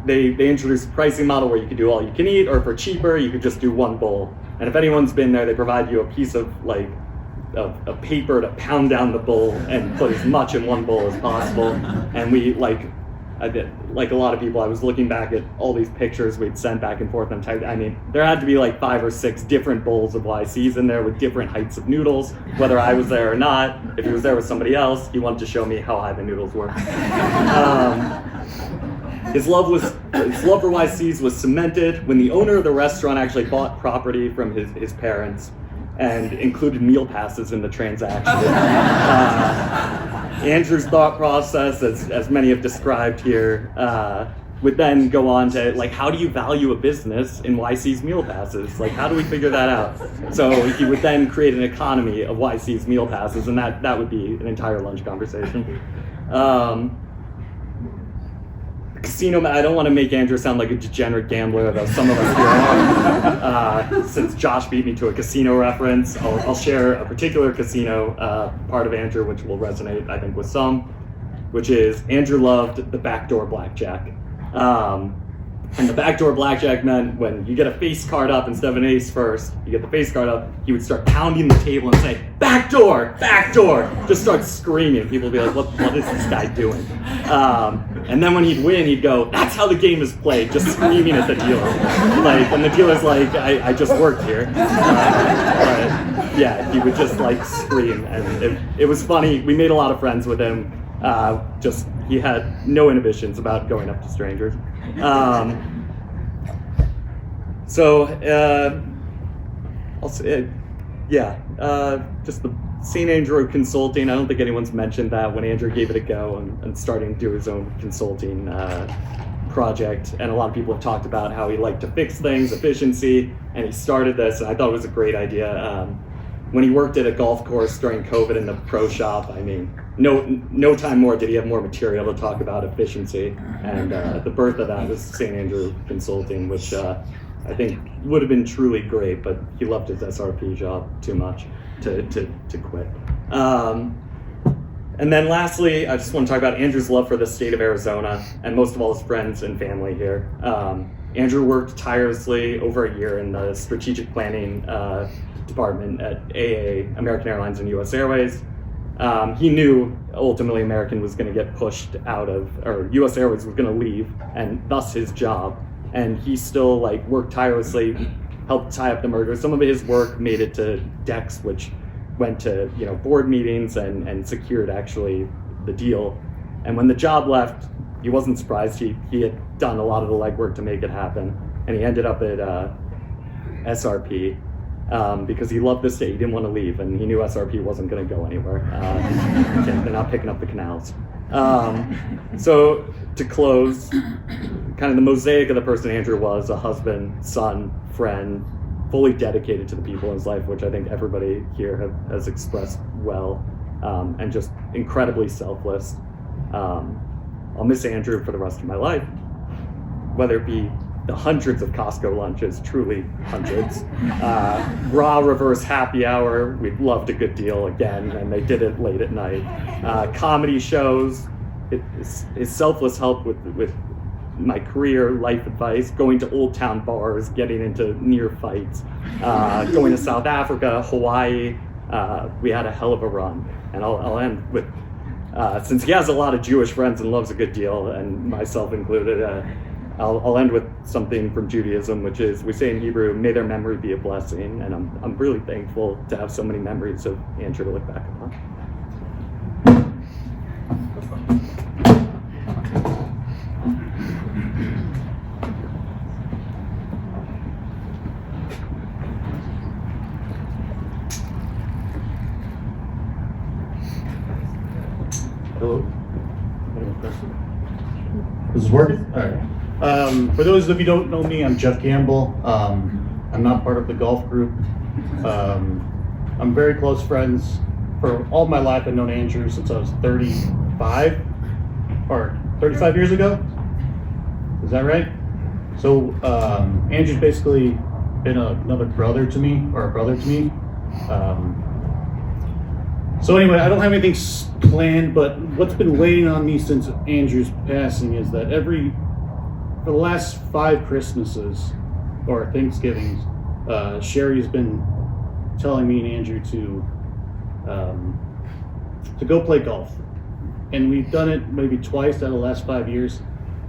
Speaker 12: they introduced a pricing model where you could do all you can eat, or for cheaper, you could just do one bowl. And if anyone's been there, they provide you a piece of a paper to pound down the bowl and put as much in one bowl as possible. And we, like a lot of people, I was looking back at all these pictures we'd sent back and forth and typed. I mean, there had to be like 5 or 6 different bowls of YC's in there with different heights of noodles, whether I was there or not. If he was there with somebody else, he wanted to show me how high the noodles were. His love for YC's was cemented when the owner of the restaurant actually bought property from his parents and included meal passes in the transaction. Andrew's thought process, as many have described here, would then go on to, how do you value a business in YC's meal passes? How do we figure that out? So he would then create an economy of YC's meal passes, and that would be an entire lunch conversation. Casino, I don't want to make Andrew sound like a degenerate gambler, though some of us here are. Since Josh beat me to a casino reference, I'll share a particular casino part of Andrew, which will resonate, I think, with some, which is Andrew loved the backdoor blackjack. And the backdoor blackjack meant when you get a face card up instead of an ace first, you get the face card up, he would start pounding the table and say, backdoor, backdoor, just start screaming. People would be like, what is this guy doing? And then when he'd win, he'd go, that's how the game is played, just screaming at the dealer. And the dealer's like, I just worked here. But yeah, he would just scream. And it was funny. We made a lot of friends with him. He had no inhibitions about going up to strangers. I'll say, just the St. Andrew Consulting. I don't think anyone's mentioned that when Andrew gave it a go and starting to do his own consulting project, and a lot of people have talked about how he liked to fix things, efficiency, and he started this, and I thought it was a great idea. When he worked at a golf course during COVID in the pro shop, I mean, no time more did he have more material to talk about efficiency, and the birth of that was St. Andrew Consulting, which I think would have been truly great, but he loved his SRP job too much to quit. And then lastly, I just want to talk about Andrew's love for the state of Arizona, and most of all his friends and family here. Andrew worked tirelessly over a year in the strategic planning department at AA, American Airlines and US Airways. He knew ultimately American was going to get pushed out of, or US Airways was going to leave, and thus his job. And he still worked tirelessly, helped tie up the merger. Some of his work made it to DEX, which went to board meetings and secured actually the deal. And when the job left, he wasn't surprised. He had done a lot of the legwork to make it happen, and he ended up at SRP because he loved the state. He didn't want to leave, and he knew SRP wasn't going to go anywhere. They're not picking up the canals. So to close, kind of the mosaic of the person Andrew was: a husband, son, friend, fully dedicated to the people in his life, which I think everybody here has expressed well, and just incredibly selfless. I'll miss Andrew for the rest of my life, whether it be the hundreds of Costco lunches, truly hundreds, raw reverse happy hour, we loved a good deal again, and they did it late at night, comedy shows, his selfless help with my career, life advice, going to Old Town bars, getting into near fights, going to South Africa, Hawaii. We had a hell of a run. And I'll end with, since he has a lot of Jewish friends and loves a good deal, and myself included, I'll end with something from Judaism, which is, we say in Hebrew, may their memory be a blessing. And I'm really thankful to have so many memories of Andrew to look back upon.
Speaker 13: Hello. This is working? All right. For those of you who don't know me, I'm Jeff Campbell. I'm not part of the golf group. I'm very close friends. For all my life, I've known Andrew since I was 35 years ago. Is that right? So Andrew's basically been another brother to me, or a brother to me. So anyway, I don't have anything planned, but what's been weighing on me since Andrew's passing is that for the last 5 Christmases or Thanksgivings, Sherry's been telling me and Andrew to go play golf, and we've done it maybe twice out of the last 5 years.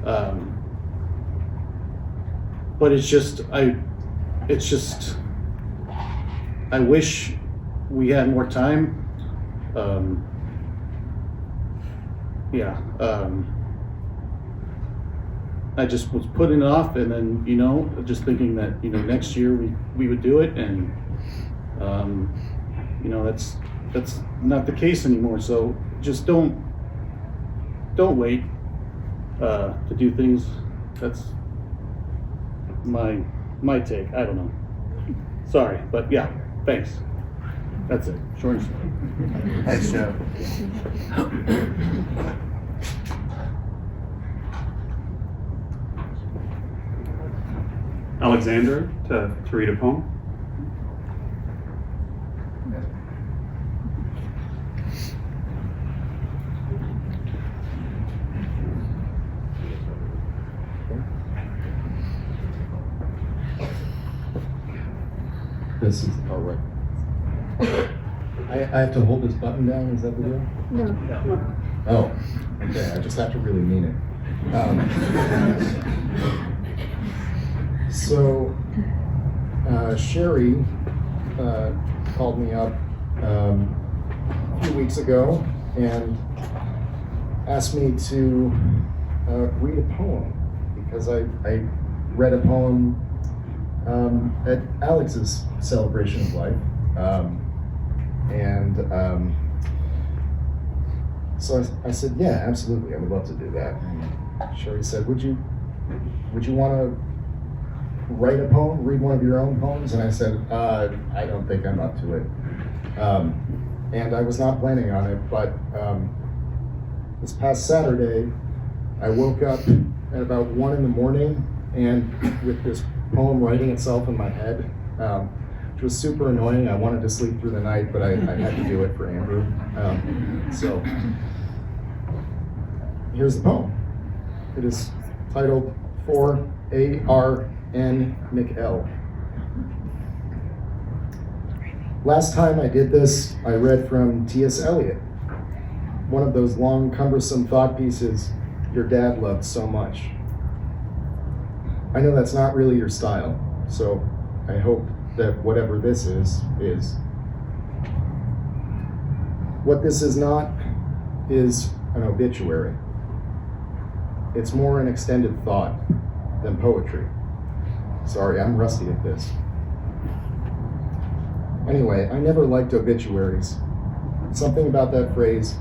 Speaker 13: But it's just I wish we had more time. I just was putting it off, and then just thinking that next year we would do it, and that's not the case anymore. So just don't wait to do things. That's my take. I don't know. Sorry, but yeah, thanks. That's it. Short and sweet.
Speaker 9: Thanks, Joe.
Speaker 3: Alexander to read a poem.
Speaker 14: This is right. I have to hold this button down. Is that the deal?
Speaker 7: No.
Speaker 14: Oh, okay. I just have to really mean it. So Sherry called me up a few weeks ago and asked me to read a poem, because I read a poem at Alex's celebration of life. So I said, yeah, absolutely, I would love to do that. And Sherry said, would you would you want to write a poem, read one of your own poems? And I said, I don't think I'm up to it. And I was not planning on it, but this past Saturday, I woke up at about 1 in the morning and with this poem writing itself in my head, which was super annoying. I wanted to sleep through the night, but I had to do it for Andrew. So here's the poem. It is titled For A.R.N. McL. Last time I did this, I read from T.S. Eliot, one of those long, cumbersome thought pieces your dad loved so much. I know that's not really your style, so I hope that whatever this is. What this is not is an obituary. It's more an extended thought than poetry. Sorry, I'm rusty at this. Anyway, I never liked obituaries. Something about that phrase,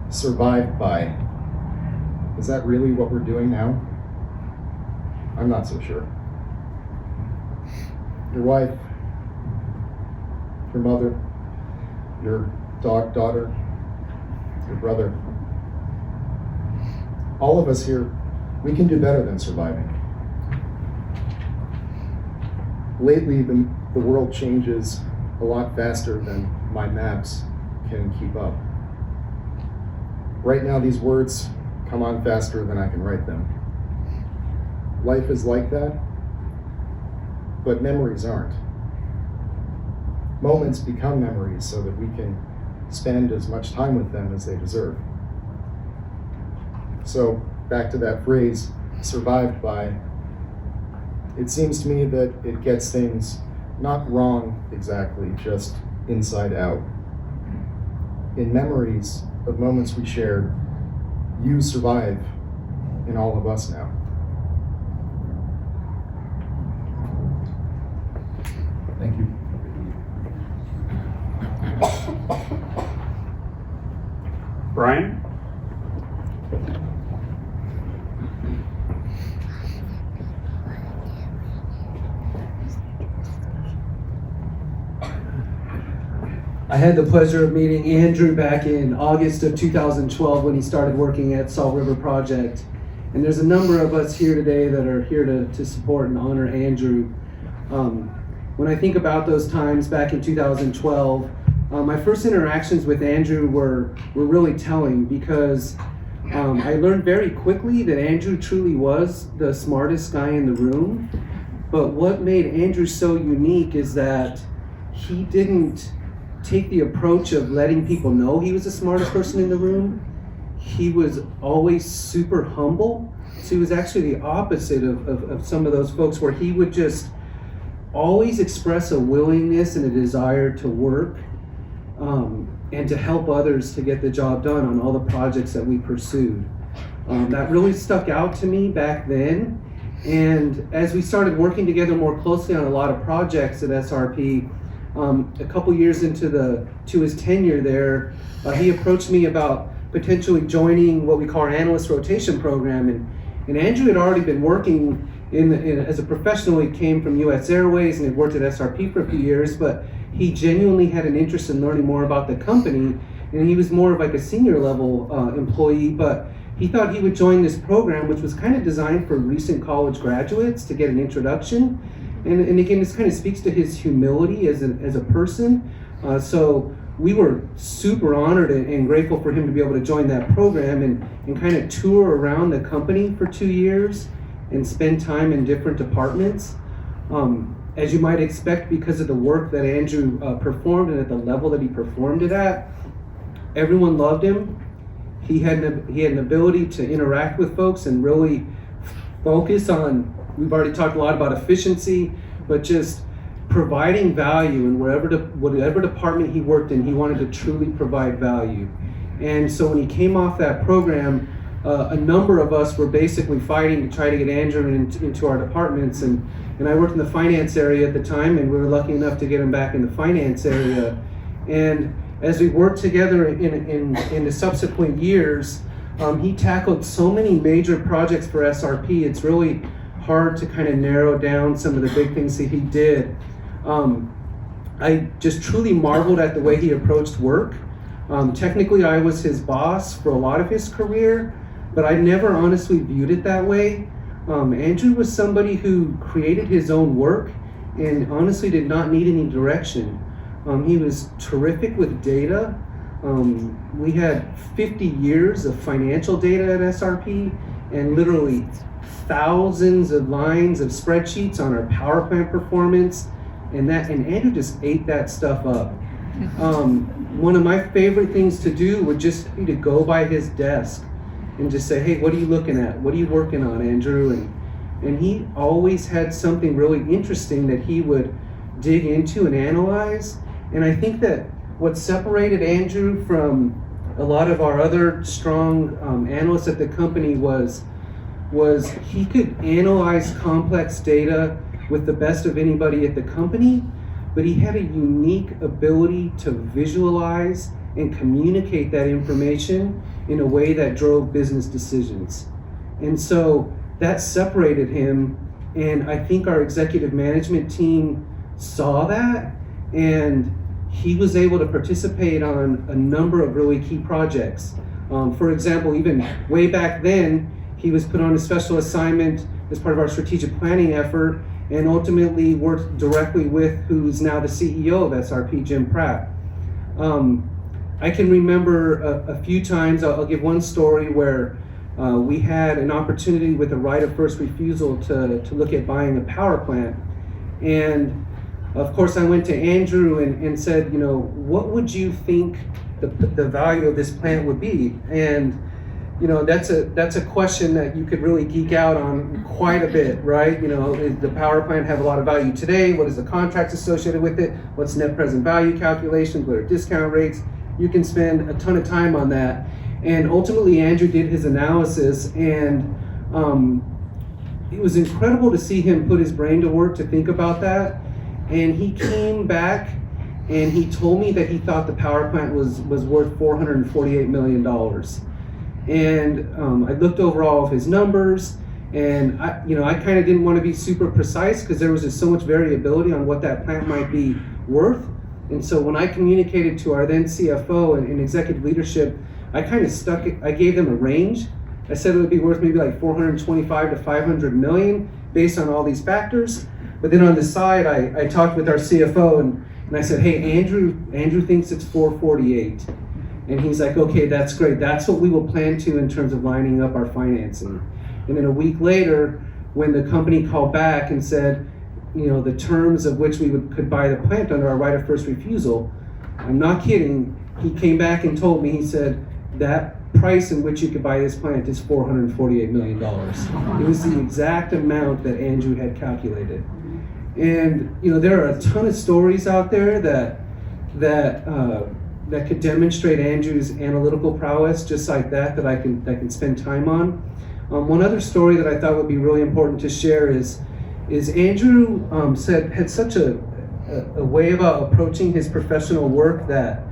Speaker 14: survived by. Is that really what we're doing now? I'm not so sure. Your wife, your mother, your daughter, your brother. All of us here, we can do better than surviving. Lately, the world changes a lot faster than my maps can keep up. Right now, these words come on faster than I can write them. Life is like that, but memories aren't. Moments become memories so that we can spend as much time with them as they deserve. So, back to that phrase, survived by. It seems to me that it gets things not wrong exactly, just inside out. In memories of moments we shared, you survive in all of us now. Thank you.
Speaker 3: Brian?
Speaker 15: I had the pleasure of meeting Andrew back in August of 2012 when he started working at Salt River Project. And there's a number of us here today that are here to support and honor Andrew. When I think about those times back in 2012, my first interactions with Andrew were really telling because I learned very quickly that Andrew truly was the smartest guy in the room. But what made Andrew so unique is that he didn't take the approach of letting people know he was the smartest person in the room. He was always super humble. So he was actually the opposite of some of those folks where he would just always express a willingness and a desire to work and to help others to get the job done on all the projects that we pursued. That really stuck out to me back then. And as we started working together more closely on a lot of projects at SRP, a couple years into his tenure there, he approached me about potentially joining what we call our analyst rotation program. And Andrew had already been working as a professional. He came from US Airways and had worked at SRP for a few years, but he genuinely had an interest in learning more about the company. And he was more of like a senior level employee, but he thought he would join this program, which was kind of designed for recent college graduates to get an introduction. And again, this kind of speaks to his humility as a person. So we were super honored and grateful for him to be able to join that program and kind of tour around the company for 2 years and spend time in different departments. As you might expect, because of the work that Andrew performed and at the level that he performed it at, everyone loved him. He had an ability to interact with folks and really focus on, we've already talked a lot about efficiency, but just providing value in whatever department he worked in, he wanted to truly provide value. And so when he came off that program, a number of us were basically fighting to try to get Andrew into our departments. And I worked in the finance area at the time, and we were lucky enough to get him back in the finance area. And as we worked together in the subsequent years, he tackled so many major projects for SRP. It's really hard to kind of narrow down some of the big things that he did. I just truly marveled at the way he approached work. Technically, I was his boss for a lot of his career, but I never honestly viewed it that way. Andrew was somebody who created his own work and honestly did not need any direction. He was terrific with data. We had 50 years of financial data at SRP and literally thousands of lines of spreadsheets on our power plant performance, and Andrew just ate that stuff up. One of my favorite things to do would just be to go by his desk and just say, hey, what are you looking at? What are you working on, Andrew? And he always had something really interesting that he would dig into and analyze. And I think that what separated Andrew from a lot of our other strong analysts at the company was he could analyze complex data with the best of anybody at the company, but he had a unique ability to visualize and communicate that information in a way that drove business decisions. And so that separated him, and I think our executive management team saw that, and he was able to participate on a number of really key projects. For example, even way back then, he was put on a special assignment as part of our strategic planning effort and ultimately worked directly with who's now the CEO of SRP, Jim Pratt. I can remember a few times, I'll give one story where we had an opportunity with a right of first refusal to look at buying a power plant. And of course I went to Andrew and said, you know, what would you think the value of this plant would be? And you know, that's a question that you could really geek out on quite a bit, right? You know, does the power plant have a lot of value today? What is the contracts associated with it? What's net present value calculations? What are discount rates? You can spend a ton of time on that. And ultimately, Andrew did his analysis, and it was incredible to see him put his brain to work to think about that. And he came back and he told me that he thought the power plant was worth $448 million. And I looked over all of his numbers, and I kind of didn't want to be super precise because there was just so much variability on what that plant might be worth. And so when I communicated to our then CFO and executive leadership, I kind of I gave them a range. I said it would be worth maybe like 425 to 500 million based on all these factors. But then on the side, I talked with our CFO and I said, hey, Andrew thinks it's 448. And he's like, okay, that's great. That's what we will plan to in terms of lining up our financing. And then a week later, when the company called back and said, you know, the terms of which we could buy the plant under our right of first refusal, I'm not kidding, he came back and told me, he said, that price in which you could buy this plant is $448 million. It was the exact amount that Andrew had calculated. And, you know, there are a ton of stories out there that could demonstrate Andrew's analytical prowess, just like that I can spend time on. One other story that I thought would be really important to share is Andrew had such a way about approaching his professional work that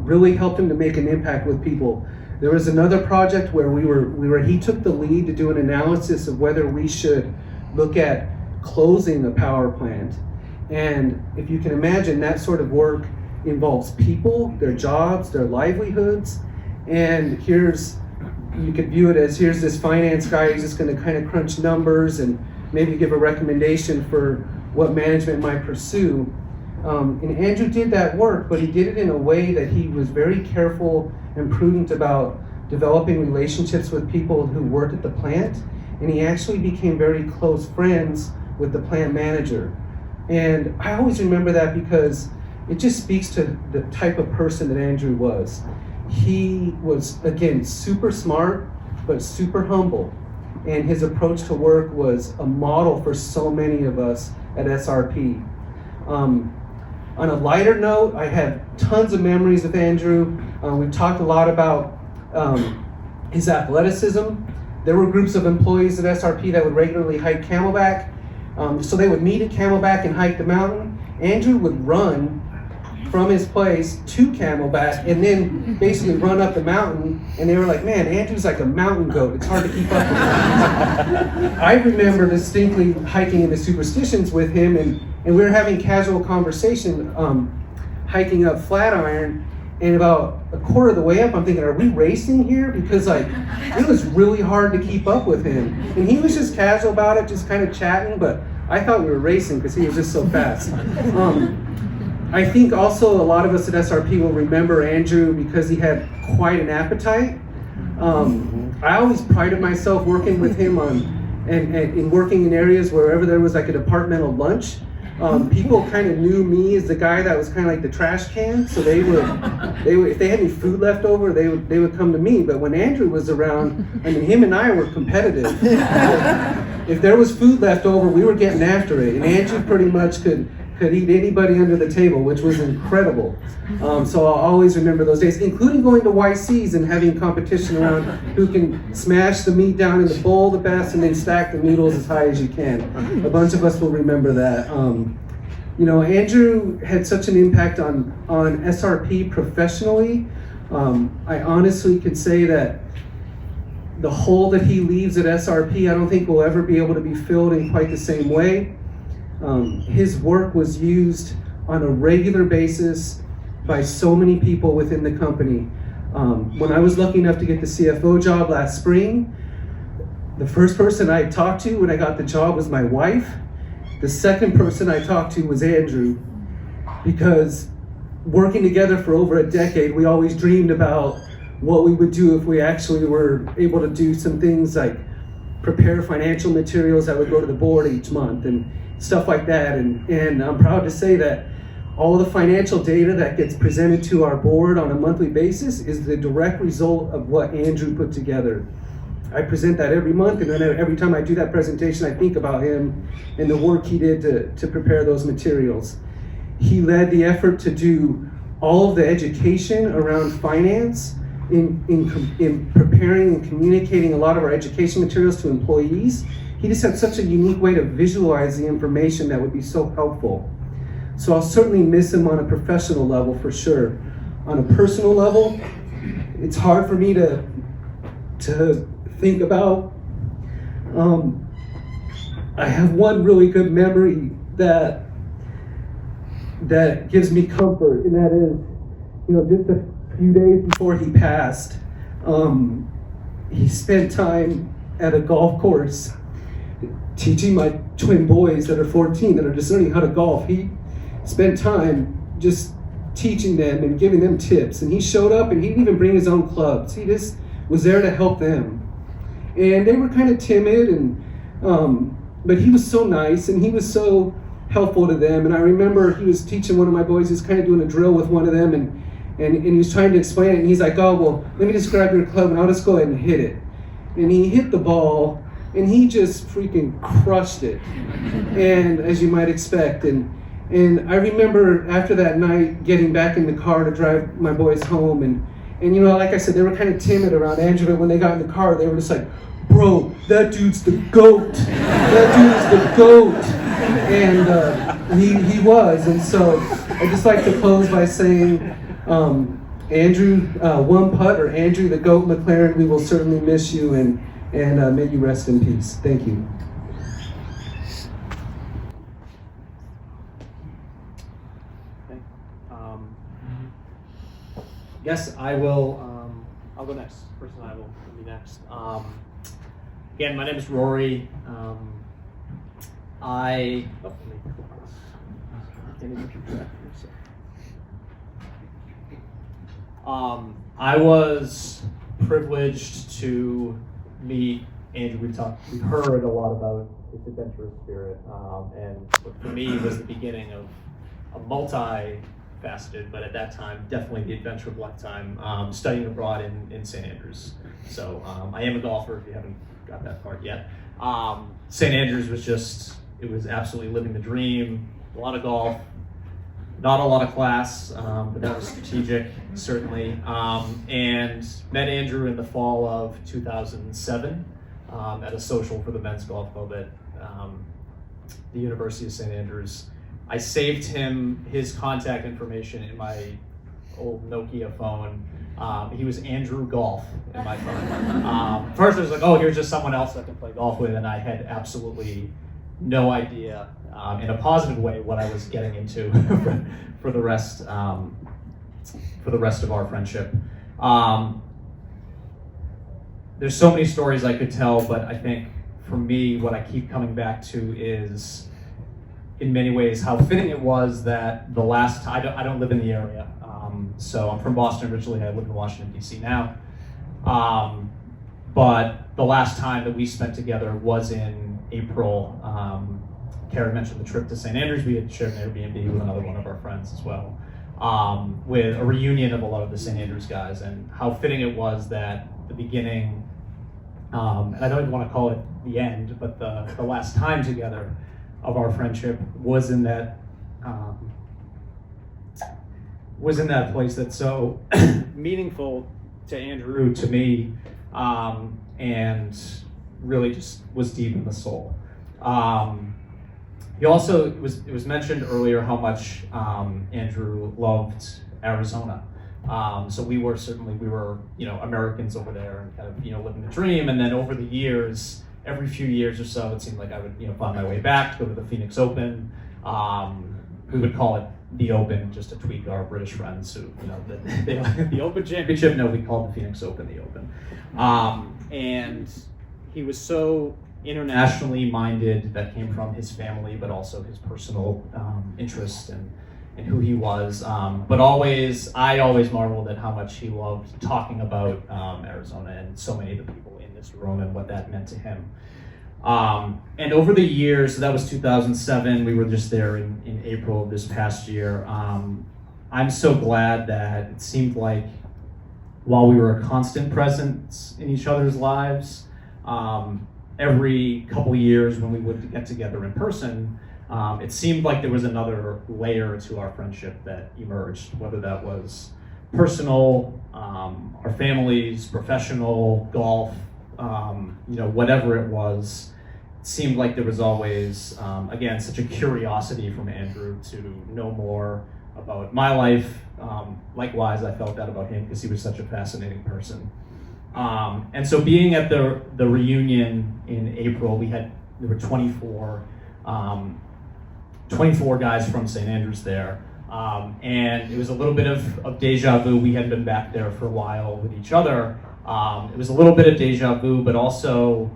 Speaker 15: really helped him to make an impact with people. There was another project where he took the lead to do an analysis of whether we should look at closing a power plant. And if you can imagine, that sort of work involves people, their jobs, their livelihoods. And you could view it as, here's this finance guy who's just going to kind of crunch numbers and maybe give a recommendation for what management might pursue. And Andrew did that work, but he did it in a way that he was very careful and prudent about developing relationships with people who worked at the plant. And he actually became very close friends with the plant manager. And I always remember that because it just speaks to the type of person that Andrew was. He was, again, super smart, but super humble. And his approach to work was a model for so many of us at SRP. On a lighter note, I have tons of memories with Andrew. We've talked a lot about his athleticism. There were groups of employees at SRP that would regularly hike Camelback. So they would meet at Camelback and hike the mountain. Andrew would run from his place to Camelback and then basically run up the mountain. And they were like, man, Andrew's like a mountain goat. It's hard to keep up with him. I remember distinctly hiking into Superstitions with him, and we were having casual conversation hiking up Flatiron. And about a quarter of the way up, I'm thinking, are we racing here? Because like, it was really hard to keep up with him. And he was just casual about it, just kind of chatting, but I thought we were racing because he was just so fast. I think also a lot of us at SRP will remember Andrew because he had quite an appetite. I always prided myself working with him and working in areas wherever there was like a departmental lunch. People kind of knew me as the guy that was kind of like the trash can, so they would if they had any food left over, they would come to me. But when Andrew was around, I mean, him and I were competitive. If there was food left over, we were getting after it, and Andrew pretty much could eat anybody under the table, which was incredible. So I'll always remember those days, including going to YCs and having competition around who can smash the meat down in the bowl the best and then stack the noodles as high as you can. A bunch of us will remember that. You know, Andrew had such an impact on SRP professionally. I honestly could say that the hole that he leaves at SRP, I don't think will ever be able to be filled in quite the same way. His work was used on a regular basis by so many people within the company. When I was lucky enough to get the CFO job last spring, the first person I talked to when I got the job was my wife. The second person I talked to was Andrew, because working together for over a decade, we always dreamed about what we would do if we actually were able to do some things like prepare financial materials that would go to the board each month and stuff like that. And I'm proud to say that all the financial data that gets presented to our board on a monthly basis is the direct result of what Andrew put together. I present that every month, and then every time I do that presentation, I think about him and the work he did to prepare those materials. He led the effort to do all of the education around finance in preparing and communicating a lot of our education materials to employees. He just had such a unique way to visualize the information that would be so helpful. So I'll certainly miss him on a professional level for sure. On a personal level, it's hard for me to think about. I have one really good memory that gives me comfort, and that is, you know, just a few days before he passed, he spent time at a golf course teaching my twin boys that are 14 that are just learning how to golf. He spent time just teaching them and giving them tips, and he showed up and he didn't even bring his own clubs. He just was there to help them. And they were kind of timid, and but he was so nice and he was so helpful to them. And I remember he was teaching one of my boys, he was kind of doing a drill with one of them, and he was trying to explain it, and he's like, oh, well, let me just grab your club and I'll just go ahead and hit it. And he hit the ball, and he just freaking crushed it, and as you might expect. And I remember after that night getting back in the car to drive my boys home, and you know, like I said, they were kind of timid around Andrew, but when they got in the car, they were just like, bro, that dude's the GOAT. That dude's the GOAT. And he was. And so I'd just like to close by saying, Andrew One Putt, or Andrew the GOAT McLaren, we will certainly miss you, and may you rest in peace. Thank you.
Speaker 16: Yes, I will. I'll go next. Person I will be next. Again, my name is Rory. I was privileged to meet Andrew. We heard a lot about his adventurous spirit, and what for me was the beginning of a multi-faceted, but at that time, definitely the adventure of a lifetime, studying abroad in St. Andrews. So I am a golfer, if you haven't got that part yet. St. Andrews it was absolutely living the dream. A lot of golf, not a lot of class, but that was strategic, certainly. And met Andrew in the fall of 2007 at a social for the men's golf club at the University of St. Andrews. I saved him his contact information in my old Nokia phone. He was Andrew Golf in my phone. First I was like, oh, here's just someone else I can play golf with, and I had absolutely no idea, in a positive way, what I was getting into for the rest of our friendship. There's so many stories I could tell, but I think for me, what I keep coming back to is, in many ways, how fitting it was that the last time, I don't live in the area, so I'm from Boston originally, I live in Washington, D.C. now, but the last time that we spent together was in April. Carrie mentioned the trip to St. Andrews. We had shared an Airbnb with another one of our friends as well, with a reunion of a lot of the St. Andrews guys, and how fitting it was that the beginning, and I don't even want to call it the end, but the last time together of our friendship was in that place that's so meaningful to Andrew, to me, and really just was deep in the soul. He also, it was mentioned earlier how much Andrew loved Arizona. So we were Americans over there and kind of, living the dream. And then over the years, every few years or so, it seemed like I would, find my way back, go to the Phoenix Open. We would call it the Open, just to tweak our British friends who, the Open Championship. No, we called the Phoenix Open the Open. And he was so internationally minded, that came from his family, but also his personal interest and who he was. But I always marveled at how much he loved talking about Arizona and so many of the people in this room and what that meant to him. And over the years, so that was 2007, we were just there in April of this past year. I'm so glad that it seemed like while we were a constant presence in each other's lives, every couple years when we would get together in person, it seemed like there was another layer to our friendship that emerged, whether that was personal, our families, professional, golf, whatever it was. It seemed like there was always, again, such a curiosity from Andrew to know more about my life. Likewise, I felt that about him because he was such a fascinating person. And so being at the reunion in April, there were 24 guys from St. Andrews there. And it was a little bit of deja vu. We had been back there for a while with each other. It was a little bit of deja vu, but also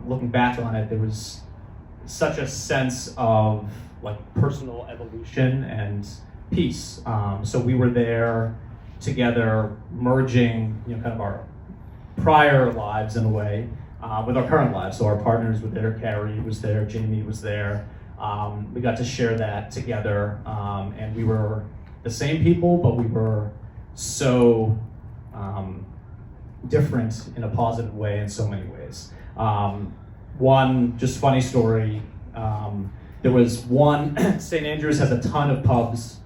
Speaker 16: looking back on it, there was such a sense of personal evolution and peace. So we were there together, merging, kind of our prior lives in a way with our current lives. So our partners were there, Carrie was there, Jamie was there. We got to share that together, and we were the same people, but we were so different in a positive way in so many ways. One just funny story, there was one, St. Andrews has a ton of pubs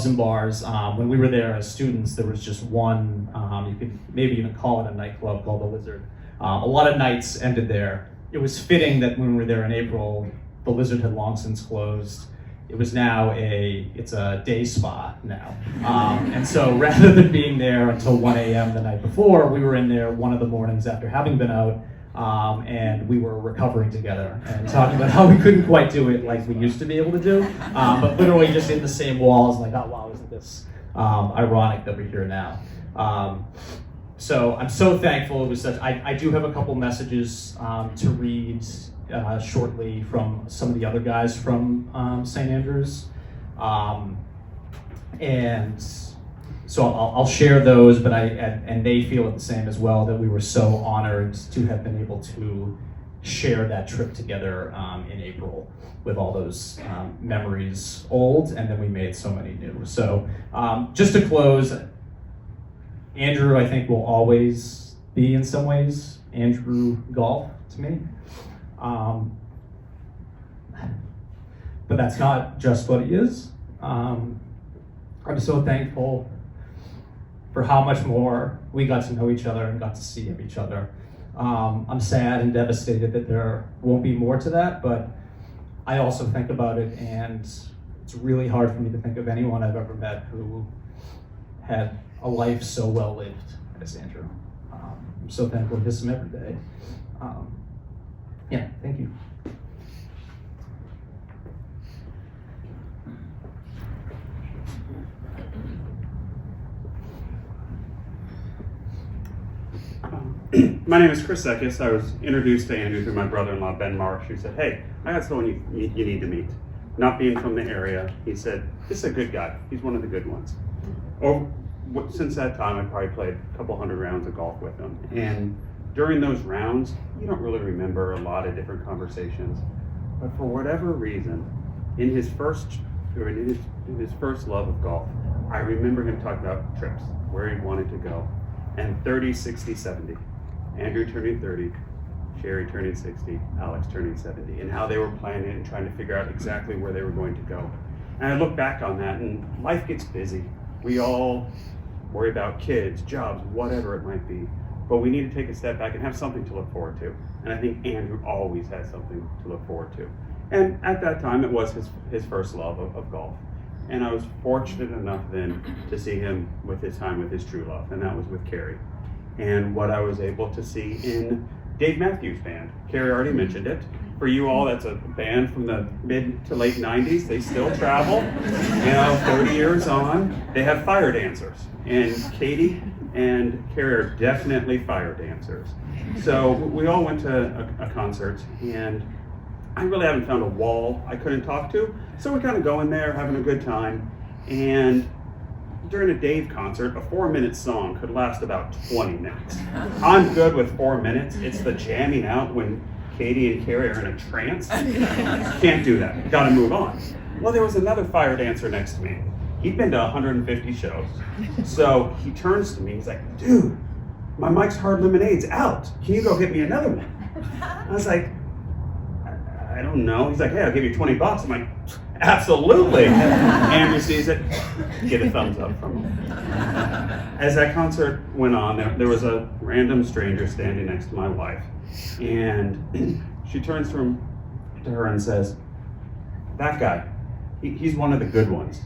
Speaker 16: and bars. When we were there as students, there was just one, you could maybe even call it a nightclub called the Lizard. A lot of nights ended there. It was fitting that when we were there in April, the Lizard had long since closed. It was now it's a day spa now. And so rather than being there until 1 a.m. the night before, we were in there one of the mornings after having been out, and we were recovering together and talking about how we couldn't quite do it like we used to be able to do, but literally just in the same walls, like, oh wow, isn't this ironic that we're here now? So I'm so thankful. It was such. I do have a couple messages to read shortly from some of the other guys from St. Andrews, and so I'll share those. But and they feel it the same as well, that we were so honored to have been able to share that trip together in April with all those memories old, and then we made so many new. So just to close, Andrew, I think, will always be, in some ways, Andrew Golf to me. But that's not just what he is. I'm so thankful for how much more we got to know each other and got to see of each other. I'm sad and devastated that there won't be more to that, but I also think about it and it's really hard for me to think of anyone I've ever met who had a life so well lived as Andrew. I'm so thankful to miss him every day. Yeah, thank you.
Speaker 3: My name is Chris Sekis. I was introduced to Andrew through my brother-in-law, Ben Marsh, who said, hey, I got someone you need to meet. Not being from the area, he said, this is a good guy. He's one of the good ones. Since that time, I probably played a couple hundred rounds of golf with him. And during those rounds, you don't really remember a lot of different conversations. But for whatever reason, in his first love of golf, I remember him talking about trips, where he wanted to go. And 30, 60, 70. Andrew turning 30, Sherry turning 60, Alex turning 70, and how they were planning and trying to figure out exactly where they were going to go. And I look back on that, and life gets busy. We all worry about kids, jobs, whatever it might be, but we need to take a step back and have something to look forward to. And I think Andrew always has something to look forward to. And at that time, it was his first love of golf. And I was fortunate enough then to see him with his time with his true love, and that was with Carrie. And what I was able to see in Dave Matthews Band. Carrie already mentioned it. For you all, that's a band from the mid to late 90s. They still travel, 30 years on. They have fire dancers. And Katie and Carrie are definitely fire dancers. So we all went to a concert, and I really haven't found a wall I couldn't talk to. So we kind of go in there having a good time. And during a Dave concert, a 4-minute song could last about 20 minutes. I'm good with 4 minutes. It's the jamming out when Katie and Carrie are in a trance. Can't do that. Gotta move on. Well, there was another fire dancer next to me. He'd been to 150 shows. So he turns to me, he's like, dude, my Mike's Hard Lemonade's out. Can you go get me another one? I was like, I don't know. He's like, hey, I'll give you $20. I'm like, absolutely. Andrew sees it, get a thumbs up from him. As that concert went on, there was a random stranger standing next to my wife. And she turns to her and says, that guy, he's one of the good ones.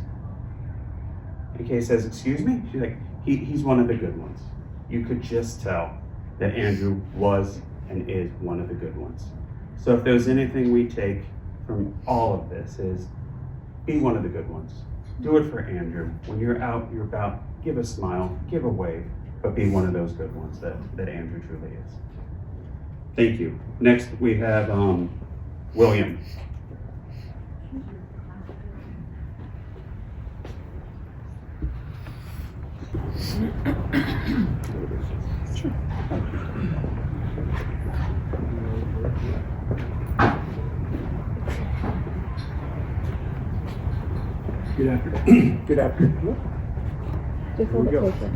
Speaker 3: And Kay says, excuse me? She's like, he's one of the good ones. You could just tell that Andrew was and is one of the good ones. So if there's anything we take from all of this is, be one of the good ones. Do it for Andrew. When you're out, you're about, give a smile, give a wave, but be one of those good ones that Andrew truly is. Thank you. Next we have William.
Speaker 17: Good afternoon. Good afternoon.
Speaker 7: Just
Speaker 17: Here
Speaker 7: hold
Speaker 17: we
Speaker 7: it
Speaker 17: go.
Speaker 7: closer.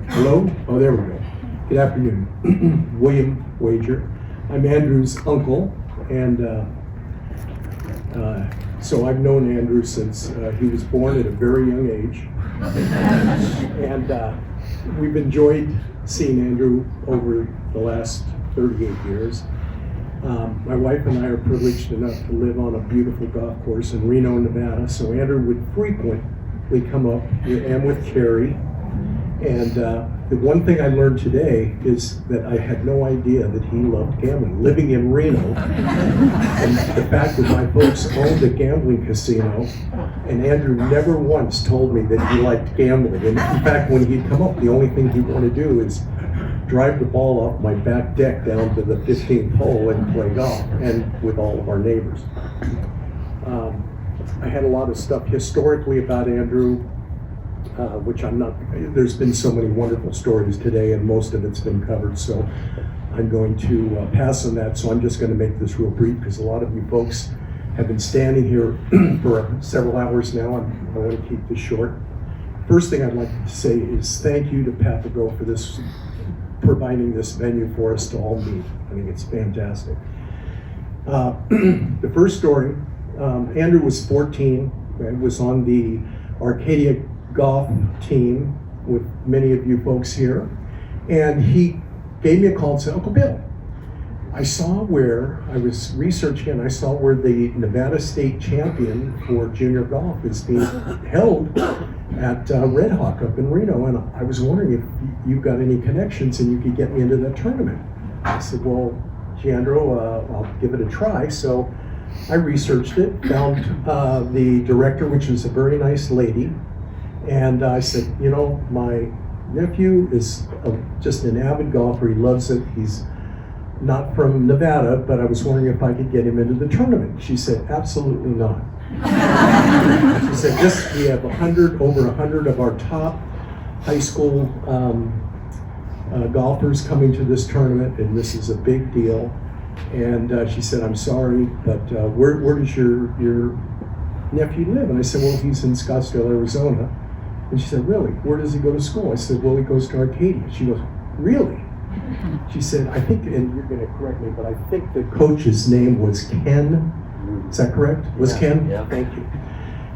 Speaker 17: Hello? Oh, there we go. Good afternoon. William Wager. I'm Andrew's uncle, and so I've known Andrew since he was born at a very young age. And we've enjoyed seeing Andrew over the last 38 years. My wife and I are privileged enough to live on a beautiful golf course in Reno, Nevada, so Andrew would frequently come up, and with Carrie. And the one thing I learned today is that I had no idea that he loved gambling. Living in Reno, and the fact that my folks owned a gambling casino, and Andrew never once told me that he liked gambling. And in fact, when he'd come up, the only thing he'd want to do is drive the ball off my back deck down to the 15th hole and play golf, and with all of our neighbors. I had a lot of stuff historically about Andrew, which I'm not, there's been so many wonderful stories today, and most of it's been covered, so I'm going to pass on that. So I'm just going to make this real brief, because a lot of you folks have been standing here for several hours now, and I want to keep this short. First thing I'd like to say is thank you to Papago for this, providing this venue for us to all meet. I think it's fantastic. The first story, Andrew was 14 and was on the Arcadia golf team with many of you folks here, and he gave me a call and said, Uncle Bill, I saw where, I was researching and I saw where the Nevada State Champion for junior golf is being held at Red Hawk up in Reno, and I was wondering if you've got any connections and you could get me into that tournament. I said, well, Giandro, I'll give it a try. So I researched it, found the director, which was a very nice lady, and I said, you know, my nephew is just an avid golfer. He loves it. He's not from Nevada, but I was wondering if I could get him into the tournament. She said, absolutely not. She said, we have over 100 of our top high school golfers coming to this tournament, and this is a big deal. And she said, I'm sorry, but where does your nephew live? And I said, well, he's in Scottsdale, Arizona. And she said, really? Where does he go to school? I said, well, he goes to Arcadia. She goes, really? She said, I think, and you're going to correct me, but I think the coach's name was Ken. Is that correct? Was Ken?
Speaker 9: Yeah.
Speaker 17: Thank you.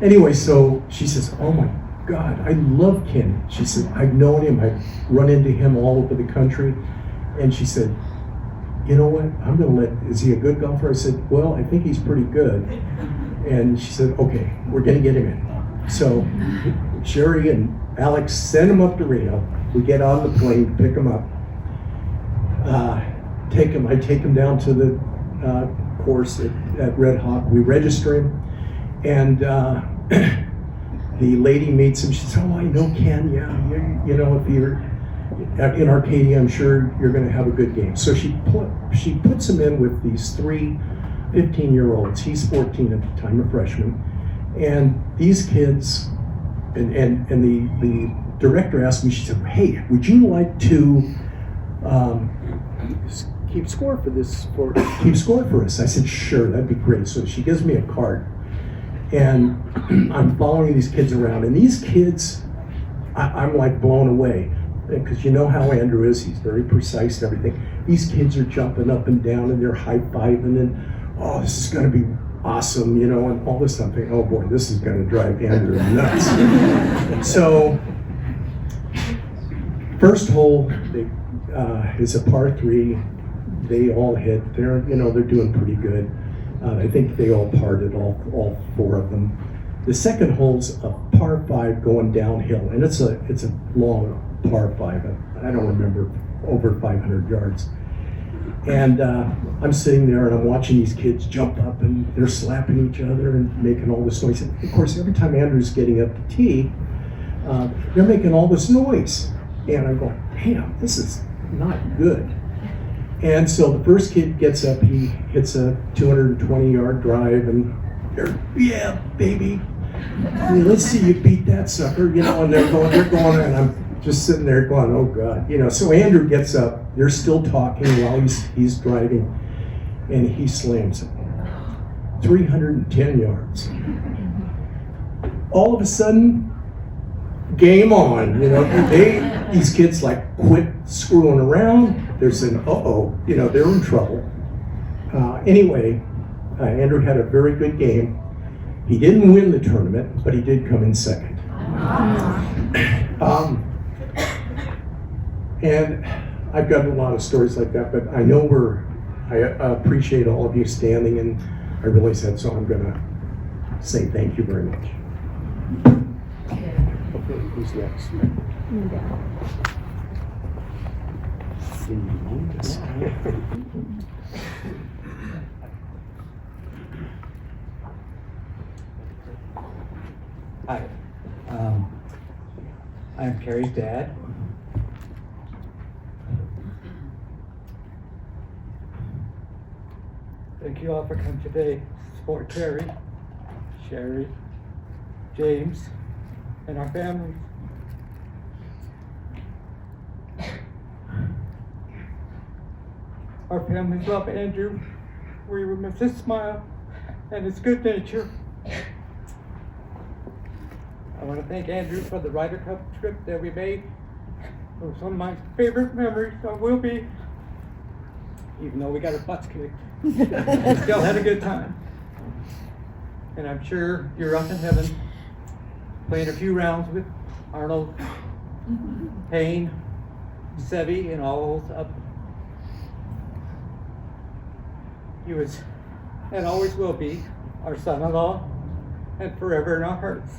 Speaker 17: Anyway, so she says, oh my God, I love Ken. She said, I've known him. I've run into him all over the country. And she said, you know what? I'm going to is he a good golfer? I said, well, I think he's pretty good. And she said, okay, we're going to get him in. So Sherry and Alex send him up to Reno. We get on the plane, pick him up. I take him down to the course at Red Hawk. We register him, and the lady meets him. She says, "Oh, I know Ken. Yeah, you know, if you're in Arcadia, I'm sure you're going to have a good game." So she puts him in with these three 15-year-olds. He's 14 at the time, a freshman, and these kids, and the director asked me. She said, "Hey, would you like to?" Keep score for us. I said, sure, that'd be great. So she gives me a card, and I'm following these kids around, and these kids, I'm like blown away, because you know how Andrew is. He's very precise and everything. These kids are jumping up and down, and they're high-fiving, and oh, this is going to be awesome, you know, and all this stuff. Thinking, oh boy, this is going to drive Andrew nuts. So first hole is a par 3. They all hit. They're doing pretty good. I think they all parted, all 4 of them. The second hole's a par 5 going downhill, and it's a long par 5. I don't remember, over 500 yards. And I'm sitting there and I'm watching these kids jump up, and they're slapping each other and making all this noise. And of course, every time Andrew's getting up to tee, they're making all this noise. And I'm going, damn, this is not good. And so the first kid gets up, he hits a 220-yard drive, and they're, yeah, baby, let's see you beat that sucker, you know, and they're going, and I'm just sitting there going, oh God, you know. So Andrew gets up, they're still talking while he's driving, and he slams it. 310 yards. All of a sudden, game on, you know. These kids like quit screwing around. They're saying, uh-oh, you know, they're in trouble. Anyway, Andrew had a very good game. He didn't win the tournament, but he did come in second. And I've got a lot of stories like that, but I know I appreciate all of you standing, and I really said so. I'm going to say thank you very much. Okay, who's next?
Speaker 18: Hi, I'm Carrie's dad. Thank you all for coming today to support Carrie, Sherry, James, and our families. Our families love Andrew. We will miss his smile and his good nature. I want to thank Andrew for the Ryder Cup trip that we made. It was one of my favorite memories, so will be. Even though we got our butts kicked, we still had a good time. And I'm sure you're up in heaven playing a few rounds with Arnold, Payne, Sevi, and all those up. He was, and always will be, our son-in-law, and forever in our hearts.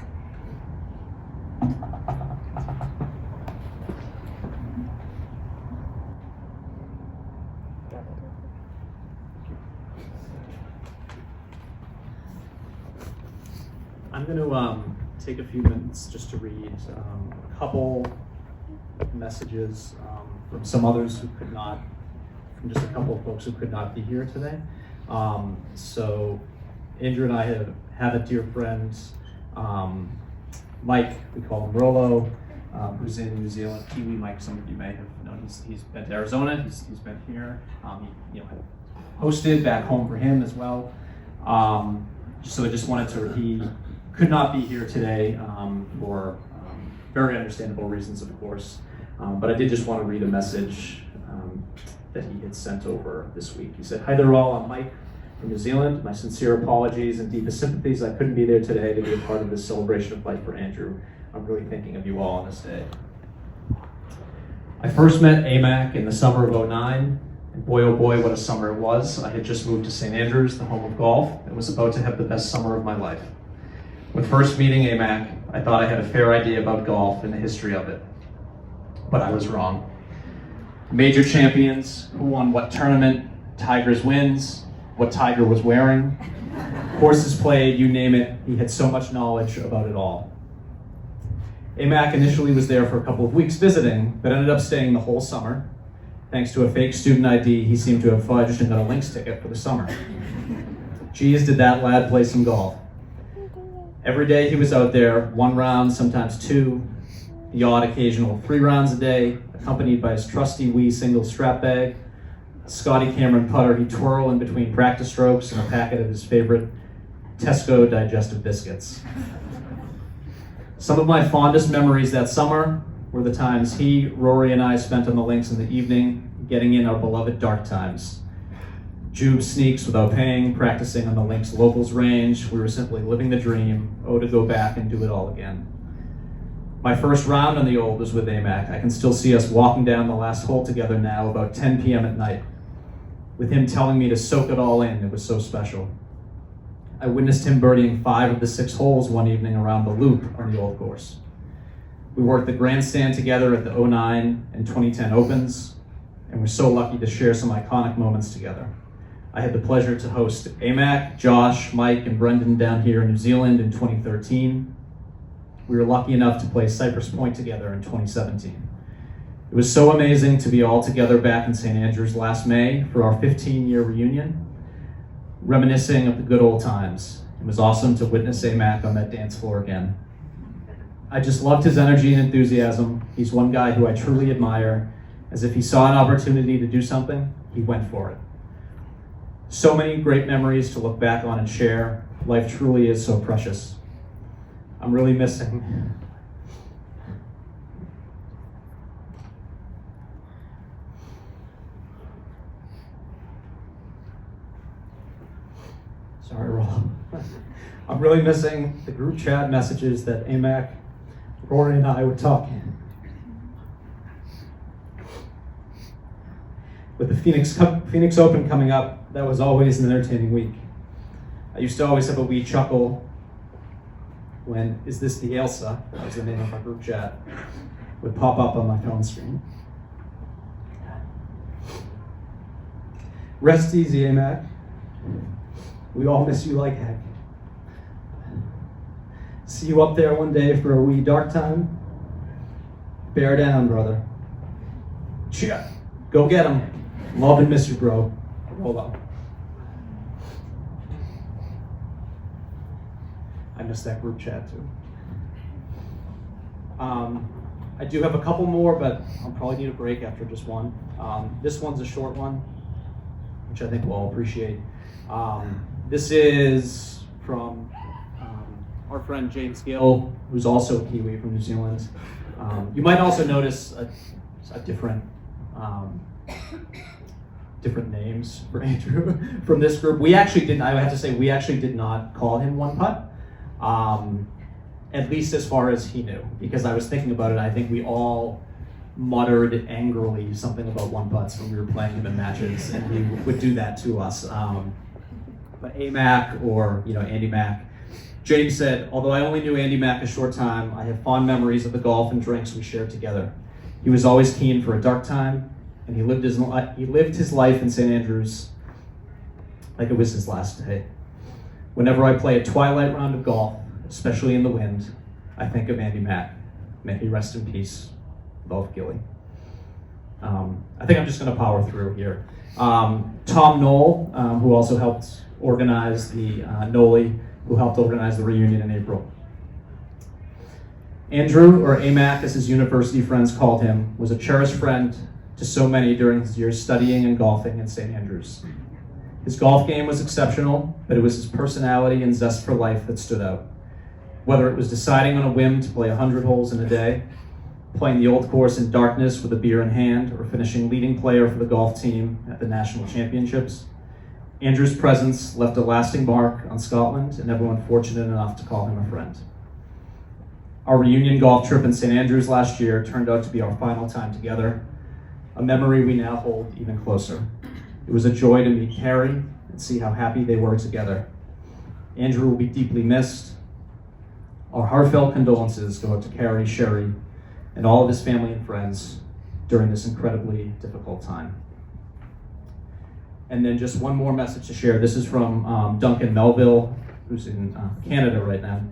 Speaker 16: I'm going to take a few minutes just to read a couple messages from some others who could not, from just a couple of folks who could not be here today. So Andrew and I have a dear friend, Mike, we call him Rolo, who's in New Zealand. Kiwi Mike, some of you may have known. He's been to Arizona. He's been here. He hosted back home for him as well. So I just wanted to. He could not be here today for very understandable reasons, of course. But I did just want to read a message that he had sent over this week. He said, "Hi there all, I'm Mike from New Zealand. My sincere apologies and deepest sympathies. I couldn't be there today to be a part of this celebration of life for Andrew. I'm really thinking of you all on this day. I first met AMAC in the summer of '09, and boy oh boy, what a summer it was. I had just moved to St. Andrews, the home of golf, and was about to have the best summer of my life. When first meeting AMAC, I thought I had a fair idea about golf and the history of it. But I was wrong. Major champions, who won what tournament, Tiger's wins, what Tiger was wearing, courses played, you name it, he had so much knowledge about it all. AMAC initially was there for a couple of weeks visiting, but ended up staying the whole summer. Thanks to a fake student ID, he seemed to have fudged and got a Lynx ticket for the summer. Geez, did that lad play some golf. Every day he was out there, 1 round, sometimes 2, the odd occasional 3 rounds a day, accompanied by his trusty wee single strap bag, a Scotty Cameron putter he'd twirl in between practice strokes, and a packet of his favorite Tesco digestive biscuits. Some of my fondest memories that summer were the times he, Rory, and I spent on the links in the evening, getting in our beloved dark times. Jube sneaks without paying, practicing on the links locals range. We were simply living the dream, to go back and do it all again. My first round on the old was with AMAC. I can still see us walking down the last hole together now, about 10 p.m. at night, with him telling me to soak it all in. It was so special. I witnessed him birdieing 5 of the 6 holes one evening around the loop on the old course. We worked the grandstand together at the '09 and 2010 Opens, and we're so lucky to share some iconic moments together. I had the pleasure to host AMAC, Josh, Mike, and Brendan down here in New Zealand in 2013. We were lucky enough to play Cypress Point together in 2017. It was so amazing to be all together back in St. Andrews last May for our 15-year reunion, reminiscing of the good old times. It was awesome to witness AMAC on that dance floor again. I just loved his energy and enthusiasm. He's one guy who I truly admire. As if he saw an opportunity to do something, he went for it. So many great memories to look back on and share. Life truly is so precious. I'm really missing. Sorry, Roll. I'm really missing the group chat messages that AMAC, Rory, and I would talk in. With the Phoenix Open coming up, that was always an entertaining week. I used to always have a wee chuckle when "Is this the Elsa?" that was the name of our group chat, would pop up on my phone screen. Rest easy, AMAC. We all miss you like heck. See you up there one day for a wee dark time. Bear down, brother. Cheer. Go get 'em. Love and miss you, bro. Roll up. I miss that group chat too. I do have a couple more, but I'll probably need a break after just one. This one's a short one, which I think we'll all appreciate. This is from our friend James Gill, who's also a Kiwi from New Zealand. You might also notice a different names for Andrew from this group. We actually didn't, I have to say, we actually did not call him One Putt, at least as far as he knew, because I was thinking about it. I think we all muttered angrily something about one putts when we were playing him in matches, and he would do that to us. But A-Mac or Andy Mac. James said, although I only knew Andy Mac a short time, I have fond memories of the golf and drinks we shared together. He was always keen for a dark time, and he lived his life in St. Andrews like it was his last day. Whenever I play a twilight round of golf, especially in the wind, I think of Andy Mac. May he rest in peace, both Gilly. I think I'm just going to power through here. Tom Knoll, who also helped organize the Noli, who helped organize the reunion in April. Andrew, or AMAC as his university friends called him, was a cherished friend to so many during his years studying and golfing in St. Andrews. His golf game was exceptional, but it was his personality and zest for life that stood out. Whether it was deciding on a whim to play 100 holes in a day, playing the old course in darkness with a beer in hand, or finishing leading player for the golf team at the national championships, Andrew's presence left a lasting mark on Scotland and everyone fortunate enough to call him a friend. Our reunion golf trip in St. Andrews last year turned out to be our final time together, a memory we now hold even closer. It was a joy to meet Carrie and see how happy they were together. Andrew will be deeply missed. Our heartfelt condolences go out to Carrie, Sherry, and all of his family and friends during this incredibly difficult time. And then just one more message to share. This is from Duncan Melville, who's in Canada right now.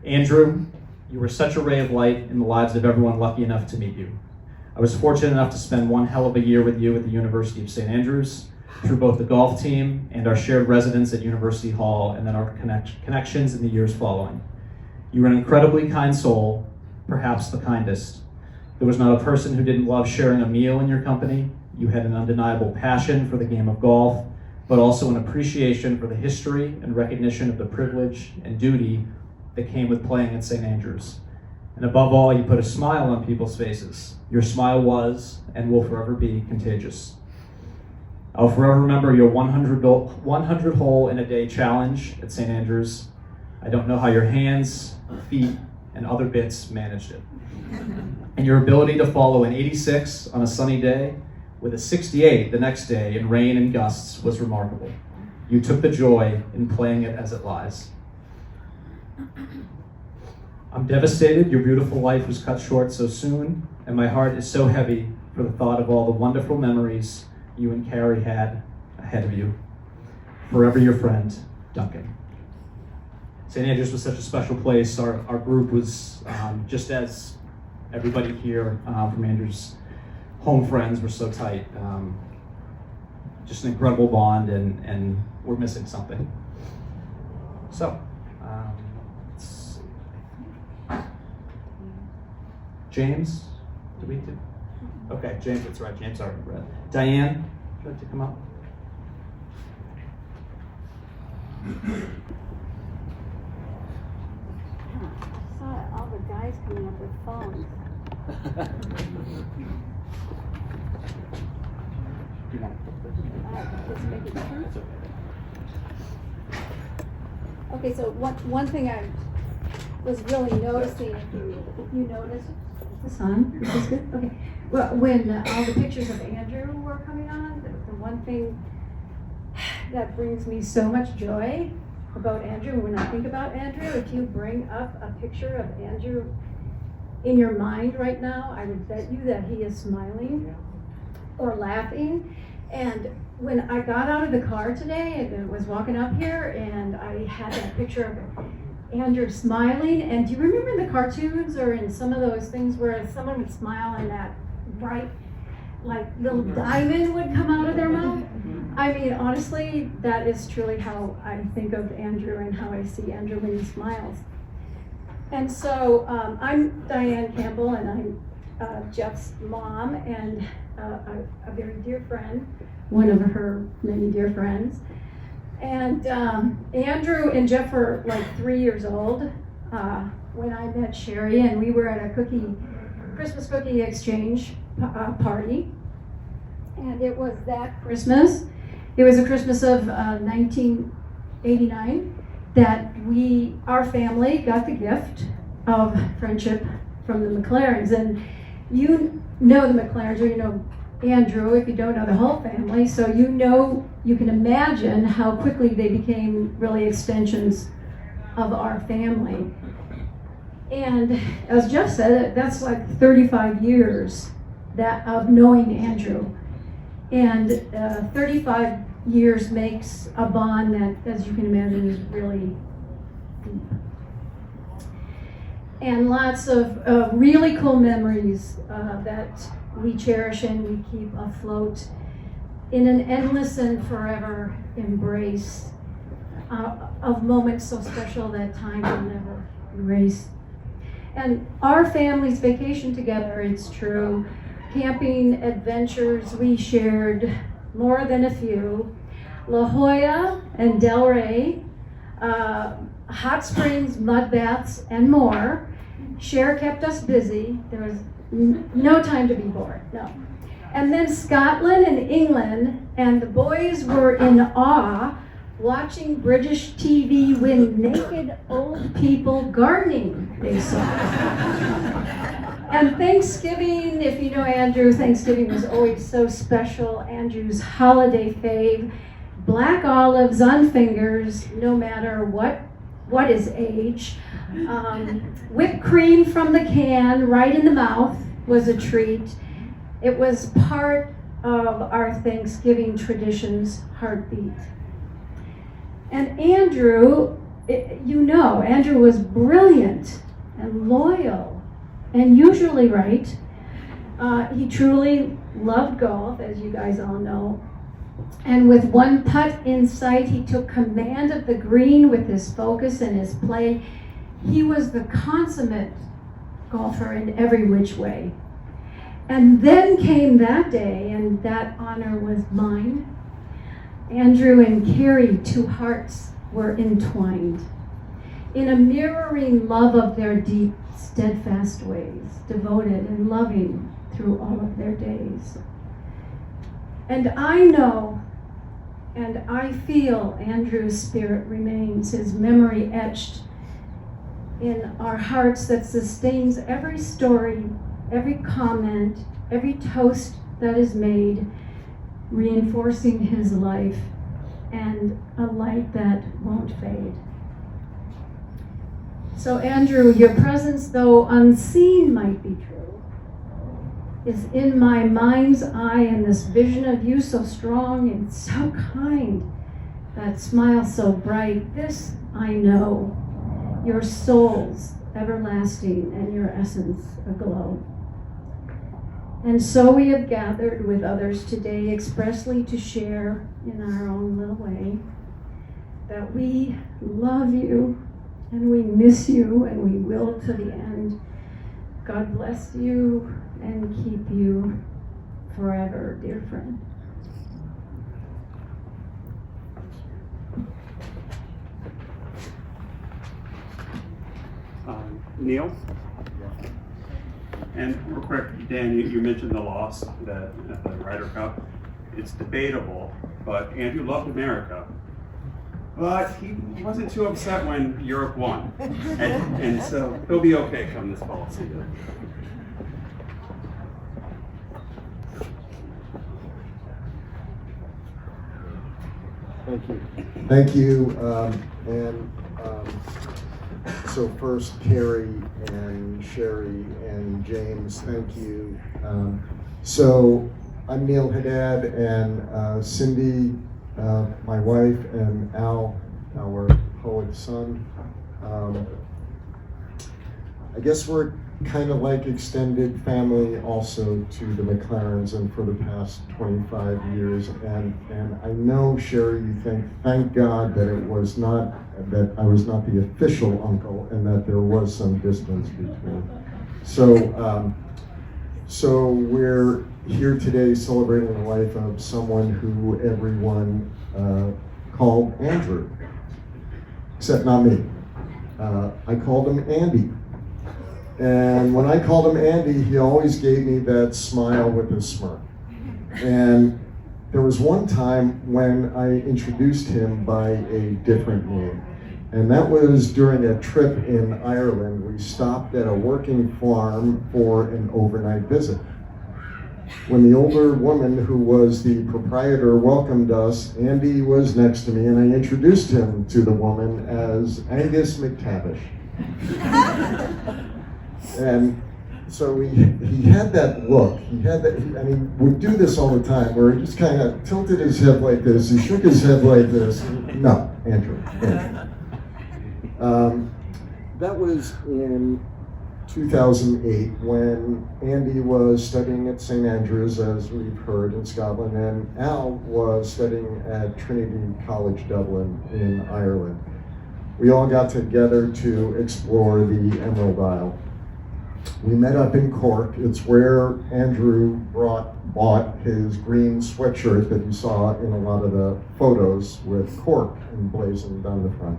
Speaker 16: Andrew, you were such a ray of light in the lives of everyone lucky enough to meet you. I was fortunate enough to spend one hell of a year with you at the University of St. Andrews, through both the golf team and our shared residence at University Hall, and then our connections in the years following. You were an incredibly kind soul, perhaps the kindest. There was not a person who didn't love sharing a meal in your company. You had an undeniable passion for the game of golf, but also an appreciation for the history and recognition of the privilege and duty that came with playing at St. Andrews. And above all, you put a smile on people's faces. Your smile was, and will forever be, contagious. I'll forever remember your 100 hole in a day challenge at St. Andrews. I don't know how your hands, feet, and other bits managed it. And your ability to follow an 86 on a sunny day with a 68 the next day in rain and gusts was remarkable. You took the joy in playing it as it lies. I'm devastated your beautiful life was cut short so soon, and my heart is so heavy for the thought of all the wonderful memories you and Carrie had ahead of you. Forever your friend, Duncan. St. Andrews was such a special place. Our group was, just as everybody here from Andrews' home friends were so tight. Just an incredible bond, and we're missing something. So, let's see. James, did we do? Okay, James, that's right. James already read. Diane, would you like to come up?
Speaker 19: I saw all the guys coming up with phones. Let's make it true. Okay, so one thing I was really noticing, if you noticed, is this on? Is this good? Okay. Well, when all the pictures of Andrew were coming on, the one thing that brings me so much joy about Andrew, when I think about Andrew, if you bring up a picture of Andrew in your mind right now, I would bet you that he is smiling or laughing. And when I got out of the car today and was walking up here, and I had that picture of Andrew smiling, and do you remember in the cartoons or in some of those things where someone would smile and that bright, like little diamond would come out of their mouth? I mean, honestly, that is truly how I think of Andrew and how I see Andrew when he smiles. And so I'm Diane Campbell, and I'm Jeff's mom and a very dear friend, one of her many dear friends. And Andrew and Jeff were like 3 years old when I met Sherry, and we were at a Christmas cookie exchange party. And it was that Christmas. It was a Christmas of 1989 that our family got the gift of friendship from the McLarens. you know the McLarens, or you know Andrew, if you don't know the whole family, so you know, you can imagine how quickly they became really extensions of our family. And as Jeff said, that's like 35 years of knowing Andrew. And 35 years makes a bond that, as you can imagine, is really deep. And lots of really cool memories that we cherish and we keep afloat in an endless and forever embrace of moments so special that time will never erase. And our families vacation together, it's true. Camping adventures we shared, more than a few. La Jolla and Delray, hot springs, mud baths, and more. Cher kept us busy. There was no time to be bored, no. And then Scotland and England, and the boys were in awe watching British TV when naked old people gardening, they saw. And Thanksgiving, if you know Andrew, Thanksgiving was always so special. Andrew's holiday fave, black olives on fingers, no matter what is age. Whipped cream from the can, right in the mouth, was a treat. It was part of our Thanksgiving tradition's heartbeat. And Andrew, Andrew was brilliant and loyal and usually right. He truly loved golf, as you guys all know. And with one putt in sight, he took command of the green with his focus and his play. He was the consummate golfer in every which way. And then came that day, and that honor was mine. Andrew and Carrie, two hearts were entwined in a mirroring love of their deep, steadfast ways, devoted and loving through all of their days. And I know and I feel Andrew's spirit remains, his memory etched in our hearts that sustains every story, every comment, every toast that is made, reinforcing his life and a light that won't fade. So Andrew, your presence, though unseen might be true, is in my mind's eye, and this vision of you so strong and so kind, that smile so bright. This I know, your soul's everlasting and your essence aglow. And so we have gathered with others today expressly to share in our own little way that we love you and we miss you and we will to the end. God bless you and keep you forever, dear friend.
Speaker 3: Neil? And real quick, Dan, you mentioned the loss at the Ryder Cup. It's debatable, but Andrew loved America. But he wasn't too upset when Europe won. And so he'll be okay come this fall season.
Speaker 14: Thank you. Thank you. So first, Carrie and Sherry and James, thank you. So I'm Neil Haddad, and Cindy, my wife, and Al, our poet son. I guess we're kind of like extended family also to the McLarens, and for the past 25 years. And I know, Sherry, you think, thank God that it was not, that I was not the official uncle, and that there was some distance between. So we're here today celebrating the life of someone who everyone called Andrew, except not me. I called him Andy. And when I called him Andy, he always gave me that smile with a smirk. And there was one time when I introduced him by a different name. And that was during a trip in Ireland. We stopped at a working farm for an overnight visit. When the older woman who was the proprietor welcomed us, Andy was next to me, and I introduced him to the woman as Angus McTavish. And so he had that look. He had that, and he would do this all the time, where he just kind of tilted his head like this. He shook his head like this. No, Andrew. That was in 2008 when Andy was studying at St. Andrews, as we've heard, in Scotland, and Al was studying at Trinity College Dublin in Ireland. We all got together to explore the Emerald Isle. We met up in Cork. It's where Andrew bought his green sweatshirt that you saw in a lot of the photos with Cork emblazoned down the front.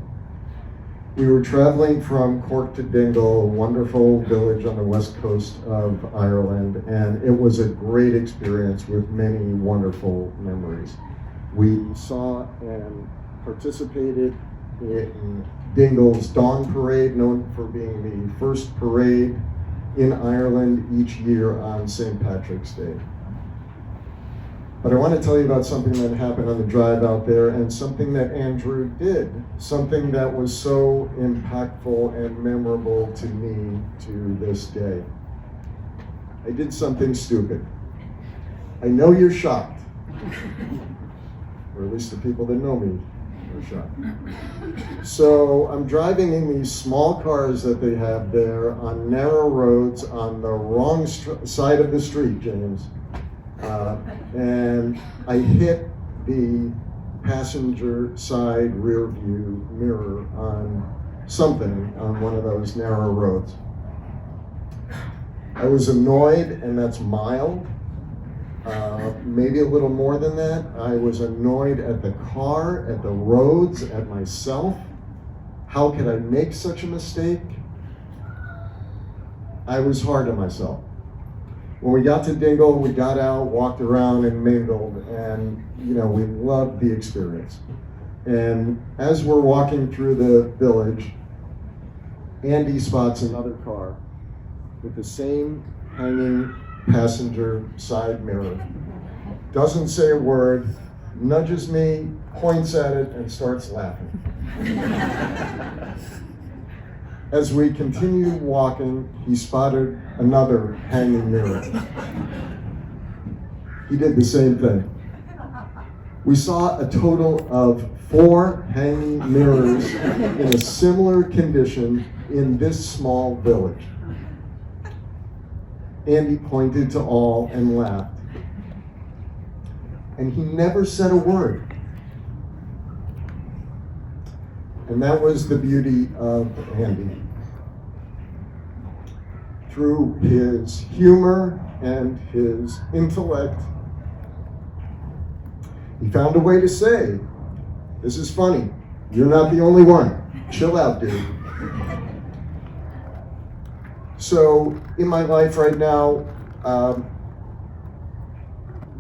Speaker 14: We were traveling from Cork to Dingle, a wonderful village on the west coast of Ireland, and it was a great experience with many wonderful memories. We saw and participated in Dingle's Dawn Parade, known for being the first parade in Ireland each year on St. Patrick's Day. But I want to tell you about something that happened on the drive out there, and something that Andrew did, something that was so impactful and memorable to me to this day. I did something stupid. I know you're shocked, or at least the people that know me are shocked. So I'm driving in these small cars that they have there on narrow roads on the wrong side of the street, James. And I hit the passenger side rear view mirror on something on one of those narrow roads. I was annoyed, and that's mild. Maybe a little more than that. I was annoyed at the car, at the roads, at myself. How could I make such a mistake? I was hard on myself. When we got to Dingle, we got out, walked around, and mingled, and we loved the experience. And as we're walking through the village, Andy spots another car with the same hanging passenger side mirror. Doesn't say a word, nudges me, points at it, and starts laughing. As we continued walking, he spotted another hanging mirror. He did the same thing. We saw a total of 4 hanging mirrors in a similar condition in this small village. Andy pointed to all and laughed. And he never said a word. And that was the beauty of Andy. Through his humor and his intellect, he found a way to say, "This is funny. You're not the only one. Chill out, dude." So in my life right now,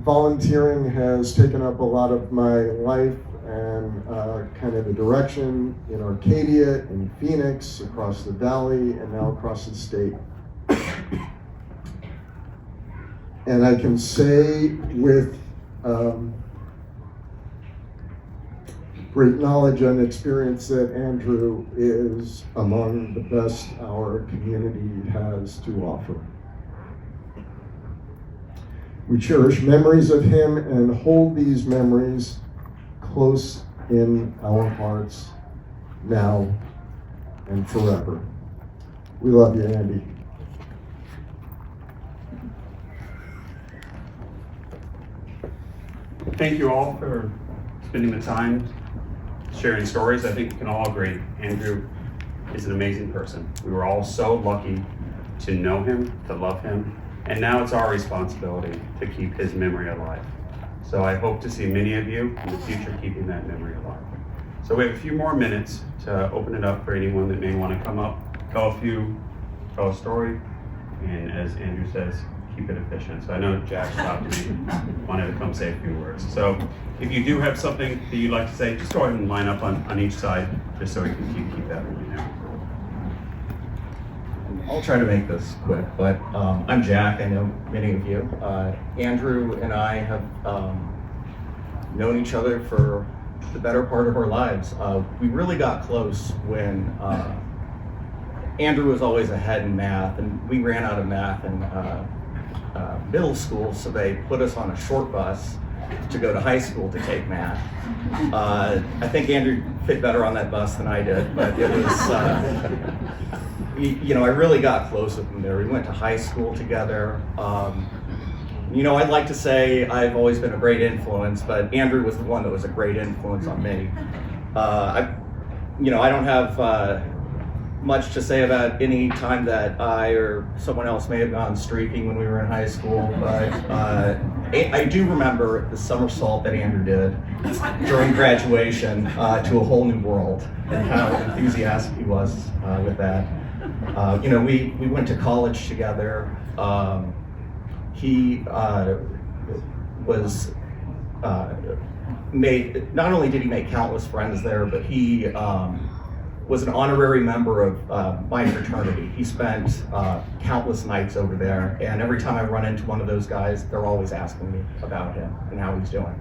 Speaker 14: volunteering has taken up a lot of my life and kind of the direction in Arcadia, in Phoenix, across the valley, and now across the state. And I can say with great knowledge and experience that Andrew is among the best our community has to offer. We cherish memories of him and hold these memories close in our hearts now and forever. We love you, Andy.
Speaker 3: Thank you all for spending the time sharing stories. I think we can all agree Andrew is an amazing person. We were all so lucky to know him, to love him, and now it's our responsibility to keep his memory alive. So I hope to see many of you in the future keeping that memory alive. So we have a few more minutes to open it up for anyone that may want to come up, tell a story, and as Andrew says, keep it efficient. So I know Jack stopped me, wanted to come say a few words. So if you do have something that you'd like to say, just go ahead and line up on each side, just so we can keep that moving there.
Speaker 20: I'll try to make this quick, but I'm Jack. I know many of you. Andrew and I have known each other for the better part of our lives. We really got close when Andrew was always ahead in math, and we ran out of math in middle school, so they put us on a short bus to go to high school to take math. I think Andrew fit better on that bus than I did, but it was, you know, I really got close with him there. We went to high school together. You know, I'd like to say I've always been a great influence, but Andrew was the one that was a great influence on me. You know, I don't have much to say about any time that I or someone else may have gone streaking when we were in high school, but I do remember the somersault that Andrew did during graduation to a whole new world, and how enthusiastic he was with that. You know, we went to college together. He was not only did he make countless friends there, but he was an honorary member of my fraternity. He spent countless nights over there, and every time I run into one of those guys, they're always asking me about him and how he's doing.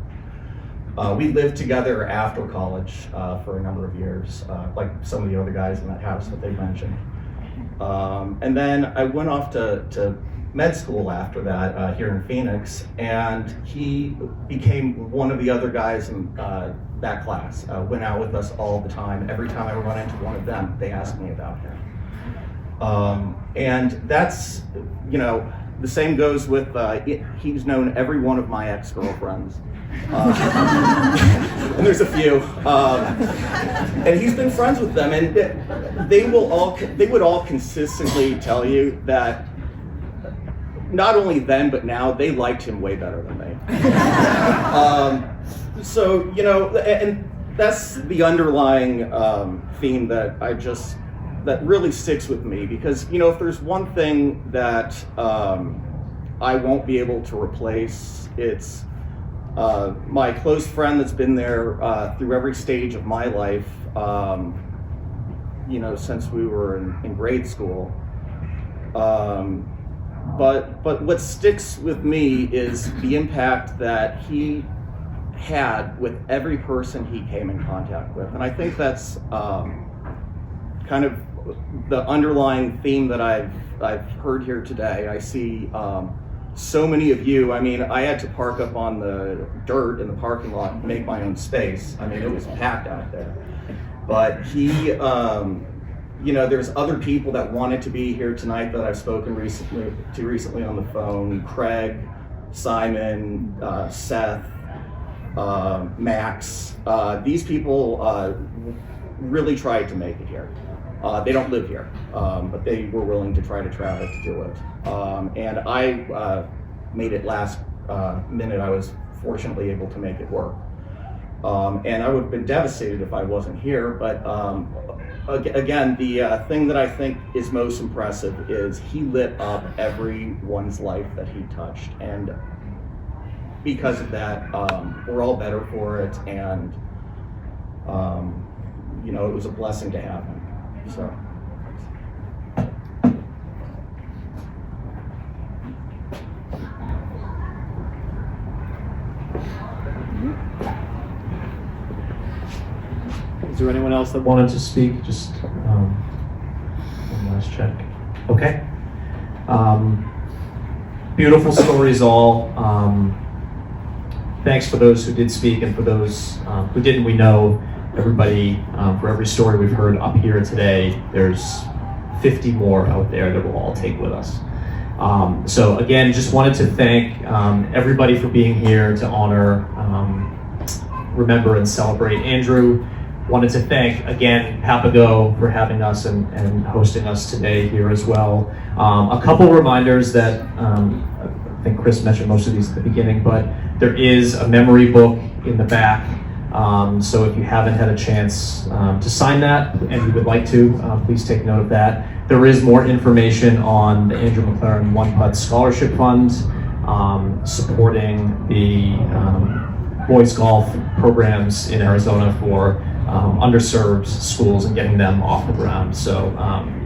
Speaker 20: We lived together after college for a number of years, like some of the other guys in that house that they mentioned. And then I went off to med school after that here in Phoenix, and he became one of the other guys in that class. Went out with us all the time. Every time I run into one of them, they ask me about him. And that's, you know, the same goes with, he's known every one of my ex-girlfriends. And there's a few. And he's been friends with them, and they would all consistently tell you that not only then, but now, they liked him way better than me. So, you know, and that's the underlying theme that that really sticks with me, because, you know, if there's one thing that I won't be able to replace, it's my close friend that's been there through every stage of my life, you know, since we were in grade school. But what sticks with me is the impact that he had with every person he came in contact with. And I think that's kind of the underlying theme that I've heard here today. I see so many of you. I mean, I had to park up on the dirt in the parking lot and make my own space. I mean, it was packed out there. But he, you know, there's other people that wanted to be here tonight that I've spoken recently on the phone. Craig, Simon, Seth, Max. These people really tried to make it here. They don't live here, but they were willing to try to do it. And I made it last minute. I was fortunately able to make it work. And I would have been devastated if I wasn't here, but again, the thing that I think is most impressive is he lit up everyone's life that he touched. And because of that, we're all better for it, and you know, it was a blessing to have him. So.
Speaker 16: Is there anyone else that wanted to speak? Just one last check. Okay. Beautiful stories all. Thanks for those who did speak, and for those who didn't. We know everybody, for every story we've heard up here today, there's 50 more out there that we'll all take with us. So again, just wanted to thank everybody for being here to honor, remember, and celebrate Andrew. Wanted to thank, again, Papago for having us and hosting us today here as well. A couple reminders that I think Chris mentioned most of these at the beginning, but there is a memory book in the back So if you haven't had a chance to sign that and you would like to, please take note of that. There is more information on the Andrew McLaren One Putt Scholarship Fund, supporting the boys golf programs in Arizona for underserved schools and getting them off the ground. So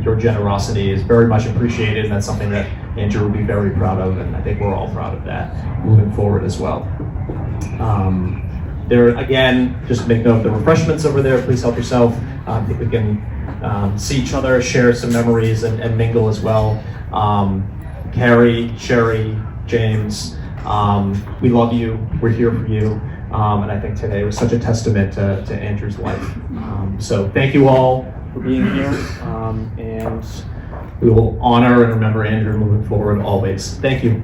Speaker 16: your generosity is very much appreciated, and that's something that Andrew would be very proud of, and I think we're all proud of that moving forward as well. There again, just to make note of the refreshments over there, please help yourself. I think we can see each other, share some memories, and mingle as well. Carrie, Sherry, James, we love you, we're here for you. And I think today was such a testament to Andrew's life. So thank you all for being here, and we will honor and remember Andrew moving forward always. Thank you.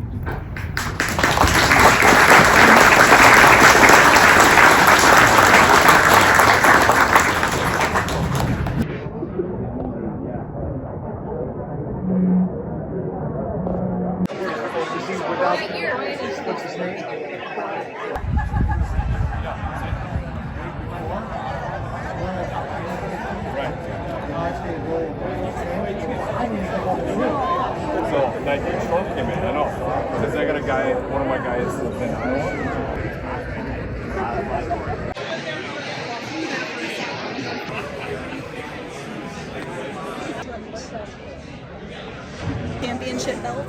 Speaker 21: So, 19 stroke came in, I know. Because I got a guy, one of my guys lives in Iowa.
Speaker 22: Championship belt.